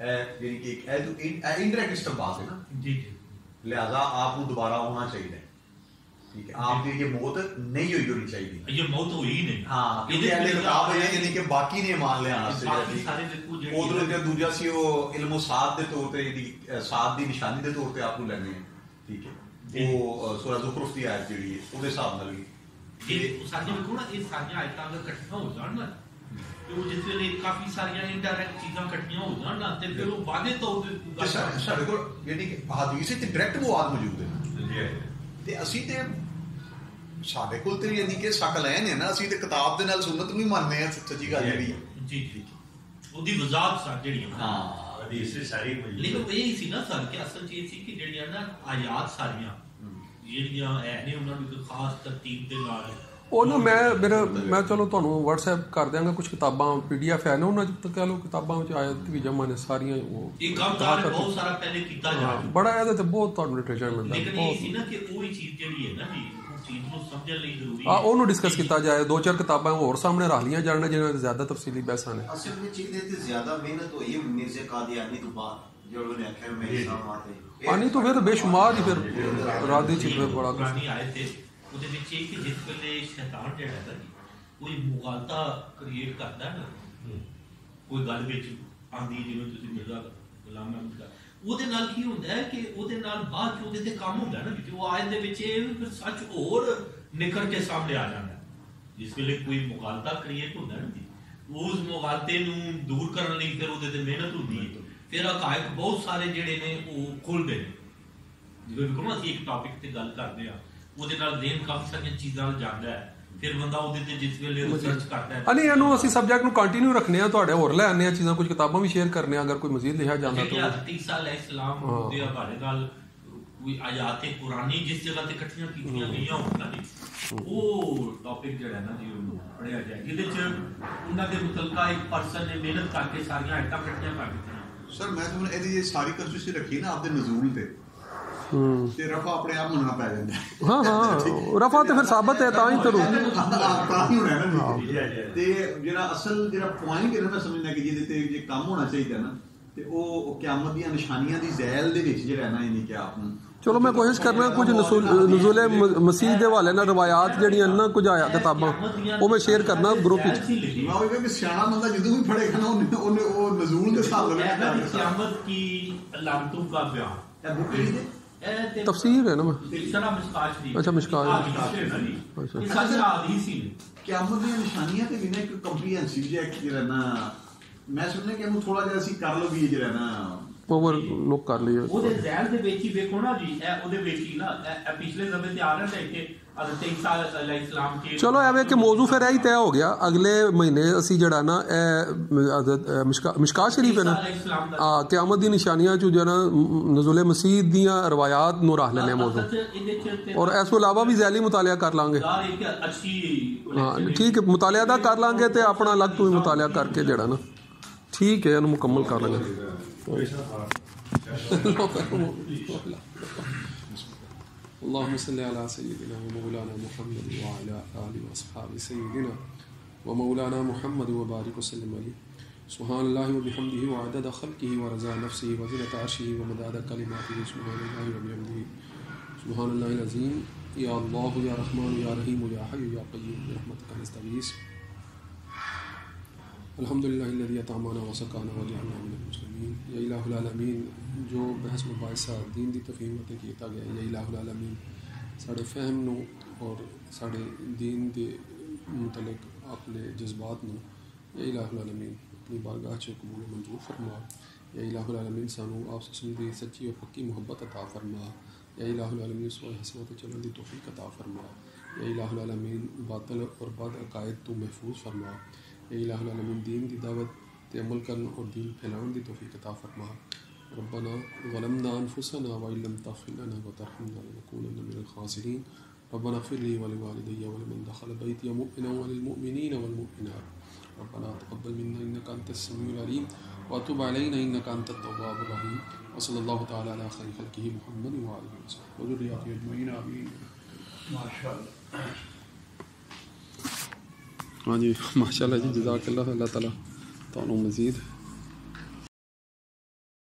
ਯਾਨੀ ਕਿ ਇਹ ਇਨਡਾਇਰੈਕਟ ਇਸਤਨਬਾਤ ਹੈ ਨਾ ਜੀ ਜੀ, ਲਿਹਾਜ਼ਾ ਆਪ ਨੂੰ ਦੁਬਾਰਾ ਹੋਣਾ ਚਾਹੀਦਾ ਹੈ ਠੀਕ ਹੈ, ਆਪ ਦੀ ਇਹ ਮੌਤ ਨਹੀਂ ਹੋਣੀ ਚਾਹੀਦੀ, ਇਹ ਮੌਤ ਹੋਈ ਨਹੀਂ। ਹਾਂ ਇਹਦੇ ਆਲੇ ਕਿਤਾਬ ਹੈ ਯਾਨੀ ਕਿ ਬਾਕੀ ਨੇ ਈਮਾਨ ਲਿਆਣਾ ਸੀ ਉਧਰੋਂ ਜਿਹੜਾ ਦੂਜਾ ਸੀ ਉਹ ਇਲਮੋ ਸਾਦ ਦੇ ਤੌਰ ਤੇ ਜਿਹੜੀ ਸਾਦ ਦੀ ਨਿਸ਼ਾਨੀ ਦੇ ਤੌਰ ਤੇ ਆਪ ਨੂੰ ਲੈਣੇ ਠੀਕ ਹੈ, ਉਹ ਸੂਰਾ ਜ਼ੁਖਰੂਫ ਦੀ ਆਇਤ ਜਿਹੜੀ ਹੈ ਉਹਦੇ ਹਿਸਾਬ ਨਾਲ ਵੀ ਇਹ ਸਾਡੀਆਂ ਵੇਖੋ ਨਾ ਇਹ ਸਾਰੀਆਂ ਆਇਤਾਂ ਅਗਰ ਇਕੱਠੀਆਂ ਹੋ ਜਾਣ ਨਾ ਤੇ ਉਹ ਜਿਸ ਵੇਲੇ ਕਾਫੀ ਸਾਰੀਆਂ ਇਨਡਾਇਰੈਕਟ ਚੀਜ਼ਾਂ ਇਕੱਠੀਆਂ ਹੋ ਜਾਣ ਨਾ ਤੇ ਫਿਰ ਉਹ ਵਾਅਦੇ ਤੌਰ ਤੇ ਸਾਡੇ ਕੋਲ ਜਿਹੜੀ ਕਿ ਹਦੀਸ ਤੇ ਡਾਇਰੈਕਟ ਮਵਾਦ ਮੌਜੂਦ ਹੈ ਤੇ ਅਸੀਂ ਤੇ ਸਾਡੇ ਕੋਲ ਤੇ ਯਾਨੀ ਕਿ ਸ਼ਕਲ ਹੈ ਨੇ ਨਾ ਅਸੀਂ ਤੇ ਕਿਤਾਬ ਦੇ ਨਾਲ ਸੁਨਨਤ ਨੂੰ ਹੀ ਮੰਨਦੇ ਆ ਸੱਚੀ ਗੱਲ ਜਿਹੜੀ ਜੀ ਜੀ ਉਹਦੀ ਵਜ਼ਾਹਤ ਸਰ ਜਿਹੜੀ ਹਾਂ ਹਦੀਸ ਸਾਰੀ ਲੇਕਿਨ ਇਹ ਸੀ ਨਾ ਸਰ ਕਿ ਅਸਲ ਚੀਜ਼ ਸੀ ਕਿ ਜਿਹੜੀਆਂ ਨਾ ਆਯਾਤ ਸਾਰੀਆਂ ਜਿਹੜੀਆਂ ਹੈ ਨੇ ਉਹਨਾਂ ਨੂੰ ਖਾਸ ਤਰਤੀਬ ਦੇ ਨਾਲ ਉਹ ਨਾ ਮੈਂ ਚਲੋ ਤੁਹਾਨੂੰ WhatsApp ਕਰ ਦਿਆਂਗਾ ਕੁਝ ਕਿਤਾਬਾਂ PDF ਹੈ ਨਾ ਉਹਨਾਂ ਚ ਤਾਂ ਕਹ ਲਓ ਕਿਤਾਬਾਂ ਵਿੱਚ ਆਇਤ ਵੀ ਜਮਾ ਨੇ ਸਾਰੀਆਂ ਉਹ ਇਹ ਕੰਮ ਬਹੁਤ ਸਾਰਾ ਪਹਿਲੇ ਕੀਤਾ ਜਾ ਬੜਾ ਇਹਦੇ ਤੇ ਬਹੁਤ ਤੁਹਾਨੂੰ ਲਿਟਰੇਚਰ ਮਿਲਦਾ ਲੇਕਿਨ ਇਹ ਸੀ ਨਾ ਕਿ ਉਹ ਹੀ ਚੀਜ਼ ਜਿਹੜੀ ਹੈ ਨਾ ਜੀ ਚੀਜ਼ ਨੂੰ ਸਮਝਣ ਲਈ ਜ਼ਰੂਰੀ ਹੈ ਉਹਨੂੰ ਡਿਸਕਸ ਕੀਤਾ ਜਾਏ 2-4 ਕਿਤਾਬਾਂ ਹੋਰ ਸਾਹਮਣੇ ਰੱਖ ਲੀਆਂ ਜਾਣ ਜਿਨ੍ਹਾਂ ਤੇ ਜ਼ਿਆਦਾ ਤਫਸੀਲੀ ਬਹਿਸਾਂ ਨੇ। ਅਸਲ ਵਿੱਚ ਇਹਦੇ ਤੇ ਜ਼ਿਆਦਾ ਮਿਹਨਤ ਹੋਈ ਹੈ ਮਿਰਜ਼ਾ ਕਾਦੀਆਨੀ ਤੋਂ ਬਾਅਦ ਜੋ ਉਹਨੇ ਆਖਿਆ ਮੇਰੇ ਸਾਹਮਣੇ ਪਾਣੀ ਤੋਂ ਫਿਰ ਬੇਸ਼ੁਮਾਰ ਹੀ ਫਿਰ ਰਾਦੀ ਚ ਬੜਾ ਪੁਰਾਣੀ ਆਏ ਤੇ ਉਹਦੇ ਵਿੱਚ ਇਹ ਕਿ ਜਿਸ ਵੇਲੇ ਸ਼ੈਤਾਨ ਜਿਹੜਾ ਹੈ ਜੀ ਕੋਈ ਮੁਗਾਲਤਾ ਕ੍ਰੀਏਟ ਕਰਦਾ ਨਾ ਕੋਈ ਗੱਲ ਵਿੱਚ ਆਂਦੀ ਜਿਵੇਂ ਤੁਸੀਂ ਮਿਰਜ਼ਾ ਗੁਲਾਮ ਅਹਿਮਦ ਦਾ ਉਹਦੇ ਨਾਲ ਕੀ ਹੁੰਦਾ ਹੈ ਕਿ ਉਹਦੇ ਨਾਲ ਬਾਅਦ ਚ ਉਹਦੇ ਤੇ ਕੰਮ ਹੁੰਦਾ ਨਾ ਕਿ ਉਹ ਆਇਤ ਦੇ ਵਿੱਚ ਇਹ ਫਿਰ ਸੱਚ ਹੋਰ ਨਿਕਲ ਕੇ ਸਾਹਮਣੇ ਆ ਜਾਂਦਾ ਜਿਸ ਵੇਲੇ ਕੋਈ ਮੁਗਾਲਤਾ ਕ੍ਰੀਏਟ ਹੁੰਦਾ ਨਾ ਜੀ ਉਸ ਮੁਗਾਲਤੇ ਨੂੰ ਦੂਰ ਕਰਨ ਲਈ ਫਿਰ ਉਹਦੇ ਤੇ ਮਿਹਨਤ ਹੁੰਦੀ ਹੈ ਫਿਰ ਹਕਾਇਕ ਬਹੁਤ ਸਾਰੇ ਜਿਹੜੇ ਨੇ ਉਹ ਖੁੱਲਦੇ ਨੇ ਜਿਵੇਂ ਵੀ ਅਸੀਂ ਇੱਕ ਟੌਪਿਕ ਤੇ ਗੱਲ ਕਰਦੇ ਆ ਉਹਦੇ ਨਾਲ ਦੇਨ ਕਾਫੀ ਸਾਰੀਆਂ ਚੀਜ਼ਾਂ ਜਾਂਦਾ ਹੈ ਫਿਰ ਬੰਦਾ ਉਹਦੇ ਤੇ ਜਿਸ ਵੇਲੇ ਰਿਸਰਚ ਕਰਦਾ ਹੈ ਨਹੀਂ ਇਹਨੂੰ ਅਸੀਂ ਸਬਜੈਕਟ ਨੂੰ ਕੰਟੀਨਿਊ ਰੱਖਨੇ ਆ ਤੁਹਾਡੇ ਹੋਰ ਲੈ ਆਨੇ ਆ ਚੀਜ਼ਾਂ ਕੁਝ ਕਿਤਾਬਾਂ ਵੀ ਸ਼ੇਅਰ ਕਰਨੇ ਆ ਅਗਰ ਕੋਈ ਮਜ਼ੀਦ ਲਿਖਿਆ ਜਾਂਦਾ ਤਾਂ ਤੀਸਾ ਅਲੈਹਿਸਲਾਮ ਦੇ ਹਵਾਲੇ ਨਾਲ ਕੋਈ ਆਯਾਤੇ ਕੁਰਾਨੀ ਜਿਸ ਜਗ੍ਹਾ ਤੇ ਇਕੱਠੀਆਂ ਕੀਤੀਆਂ ਗਈਆਂ ਉਹਨਾਂ ਦੀ ਉਹ ਟੌਪਿਕ ਜਿਹੜਾ ਨਾ ਜੀ ਉਹਨੂੰ ਪੜ੍ਹਿਆ ਜਾਏ ਜਿਹਦੇ ਚ ਉਹਨਾਂ ਦੇ ਮੁਤਲਕਾ ਇੱਕ ਪਰਸਨ ਨੇ ਮਿਹਨਤ ਕਰਕੇ ਸਾਰੀਆਂ ਆਇਤਾਂ ਇਕੱਠੀਆਂ ਕਰ ਦਿੱਤੀਆਂ। ਸਰ ਮੈਂ ਤੁਹਾਨੂੰ ਇਹਦੀ ਸਾਰੀ ਕੰਸਿਸਟੈਂਸੀ ਰੱਖੀ ਨਾ ਆਪਦੇ ਨਜ਼ੂਲ ਤੇ ਤੇ ਰਫਾ ਆਪਣੇ ਆਪ ਮੰਨਣਾ ਪੈ ਜਾਂਦਾ ਹਾਂ ਰਫਾ ਤੇ ਫਿਰ ਸਾਬਤ ਹੈ ਤਾਂ ਹੀ ਕਰੋ ਤੇ ਜਿਹੜਾ ਅਸਲ ਜਿਹੜਾ ਪੁਆਇੰਟ ਹੈ ਨਾ ਮੈਂ ਸਮਝਦਾ ਕਿ ਜਿਹਦੇ ਤੇ ਜੇ ਕੰਮ ਹੋਣਾ ਚਾਹੀਦਾ ਨਾ ਤੇ ਉਹ ਕਿਆਮਤ ਦੀਆਂ ਨਿਸ਼ਾਨੀਆਂ ਦੀ ਜ਼ੈਲ ਦੇ ਵਿੱਚ ਜਿਹੜਾ ਨਾ ਇਹਨੇ ਕਿ ਆਪ ਨੂੰ ਚਲੋ ਮੈਂ ਕੋਸ਼ਿਸ਼ ਕਰਨਾ ਕੁਝ ਨਜ਼ੂਲ ਮਸੀਹ ਦੇ ਹਵਾਲੇ ਨਾਲ ਰਵਾਇਤ ਜਿਹੜੀਆਂ ਨਾ ਕੁਝ ਆਇਆ ਕਿਤਾਬਾਂ ਉਹ ਮੈਂ ਸ਼ੇਅਰ ਕਰਨਾ ਗਰੁੱਪ ਵਿੱਚ। ਮੈਂ ਉਹ ਕਹਿੰਦਾ ਕਿ ਸਿਆਣਾ ਬੰਦਾ ਜਦੋਂ ਵੀ ਪੜ੍ਹੇਗਾ ਨਾ ਉਹਨੇ ਉਹ ਨਜ਼ੂਲ ਦੇ ਹਿਸਾਬ ਨਾਲ ਕਿਆਮਤ ਕੀ ਅਲਾਮਤੋਂ ਦਾ ਬਿਆਨ ਇਹ ਬੁੱਕ ਦੀ ਤਫਸੀਰ ਹੈ ਨਾ ਅੱਛਾ ਮਿਸ਼ਕਾਤ ਇਹ ਸਾਰੀ ਹਦੀਸ ਹੀ ਕਿਆਮਤ ਦੀਆਂ ਨਿਸ਼ਾਨੀਆਂ ਤੇ ਬਿਨਾਂ ਇੱਕ ਕੰਪਰੀਹੈਂਸਿਵ ਜਿਹਾ ਜਿਹੜਾ ਨਾ ਮੈਂ ਸੁਣਿਆ ਕਿ ਇਹਨੂੰ ਥੋੜਾ ਜਿਹਾ ਅਸੀਂ ਕਰ ਲਓ ਵੀ ਜਿਹੜਾ ਨਾ ਓਵਰ ਲੁੱਕ ਕਰ ਲਈਏ ਉਹਦੇ ਜ਼ਹਿਰ ਦੇ ਵਿੱਚ ਹੀ ਵੇਖੋ ਨਾ ਜੀ ਇਹ ਉਹਦੇ ਵਿੱਚ ਹੀ ਨਾ ਇਹ ਪਿਛਲੇ ਸਮੇਂ ਤੇ ਆ ਰਿਹਾ ਸੀ ਕਿ ਹਜ਼ਰਤ ਈਸਾ ਅਲੈਹਿਸਲਾਮ ਕੇ ਚਲੋ ਐਵੇਂ ਕਿ ਮੌਜੂ ਫਿਰ ਇਹੀ ਤੈਅ ਹੋ ਗਿਆ ਅਗਲੇ ਮਹੀਨੇ ਅਸੀਂ ਜਿਹੜਾ ਨਾ ਇਹ ਮਿਸ਼ਕਾਤ ਸ਼ਰੀਫ ਹੈ ਨਾ ਕਿਆਮਤ ਦੀ ਨਿਸ਼ਾਨੀਆਂ ਚ ਜਿਹੜਾ ਨਜ਼ੂਲ ਮਸੀਹ ਦੀਆਂ ਰਵਾਇਤ ਨੂੰ ਰੱਖ ਲੈਣੇ ਮੌਜੂ ਔਰ ਇਸ ਤੋਂ ਇਲਾਵਾ ਵੀ ਜ਼ੈਲੀ ਮੁਤਾਲਿਆ ਕਰ ਲਾਂਗੇ। ਹਾਂ ਠੀਕ ਹੈ ਮੁਤਾਲਿਆ ਦਾ ਕਰ ਲਾਂਗੇ ਤੇ ਆਪਣਾ ਅਲੱਗ ਤੋਂ ਵੀ ਮੁਤਾਲਿਆ ਕਰਕੇ ਜਿਹੜਾ ਨਾ ਠੀਕ ਹੈ ਇਹਨੂੰ ਮੁਕੰਮਲ ਕਰ ਲਾਂਗੇ। اللهم صل على سيدنا ومولانا محمد وعلى آله وأصحابه سيدنا ومولانا محمد وبارك وسلم عليه سبحان الله وبحمده وعدد خلقه ورضا نفسه وزنة عرشه ومداد كلماته سبحان الله وبحمده سبحان الله العظيم يا الله يا رحمن يا رحيم يا حي يا قيوم برحمتك نستغيث الحمد للہ الذی اطعمنا وسقانا وجعلنا من المسلمین. یا الہ العالمین جو بحث مباحثہ دین دی تفہیم تے کیتا گیا یا الہ العالمین ساڑے فہم نو اور ساڑے دین دے متعلق اپنے جذبات نو یا الہ العالمین اپنی بارگاہ چ قبول و منظور فرما. یا الہ العالمین سانو آپ سے دی سچی اور پکی محبت عطا فرما. یا الہ العالمین سوائے حسنات چلن دی توفیق عطا فرما. یا الہ العالمین باطل اور بد عقائد تو محفوظ فرما. یا الہ العالمین دین دی دعوت تے عمل کرنا اور دین پھیلاؤن دی توفیق عطا فرما. ربنا ظلمنا انفسنا وان لم تغفر لنا وترحمنا لنكونن من الخاسرین. ربنا اغفر لي ولوالدي ولمن دخل بيتي مؤمنا وللمؤمنين والمؤمنات. ربنا تقبل منا انك انت السميع العليم وتب علينا انك انت التواب الرحيم. وصلى الله تعالى على خير خلقه محمد وعلى اله وصحبه وذريته اجمعين آمين. ماشاءاللہ. ہاں جی ماشاء اللہ جی جزاک اللہ. اللہ تعالیٰ تعالیٰ مزید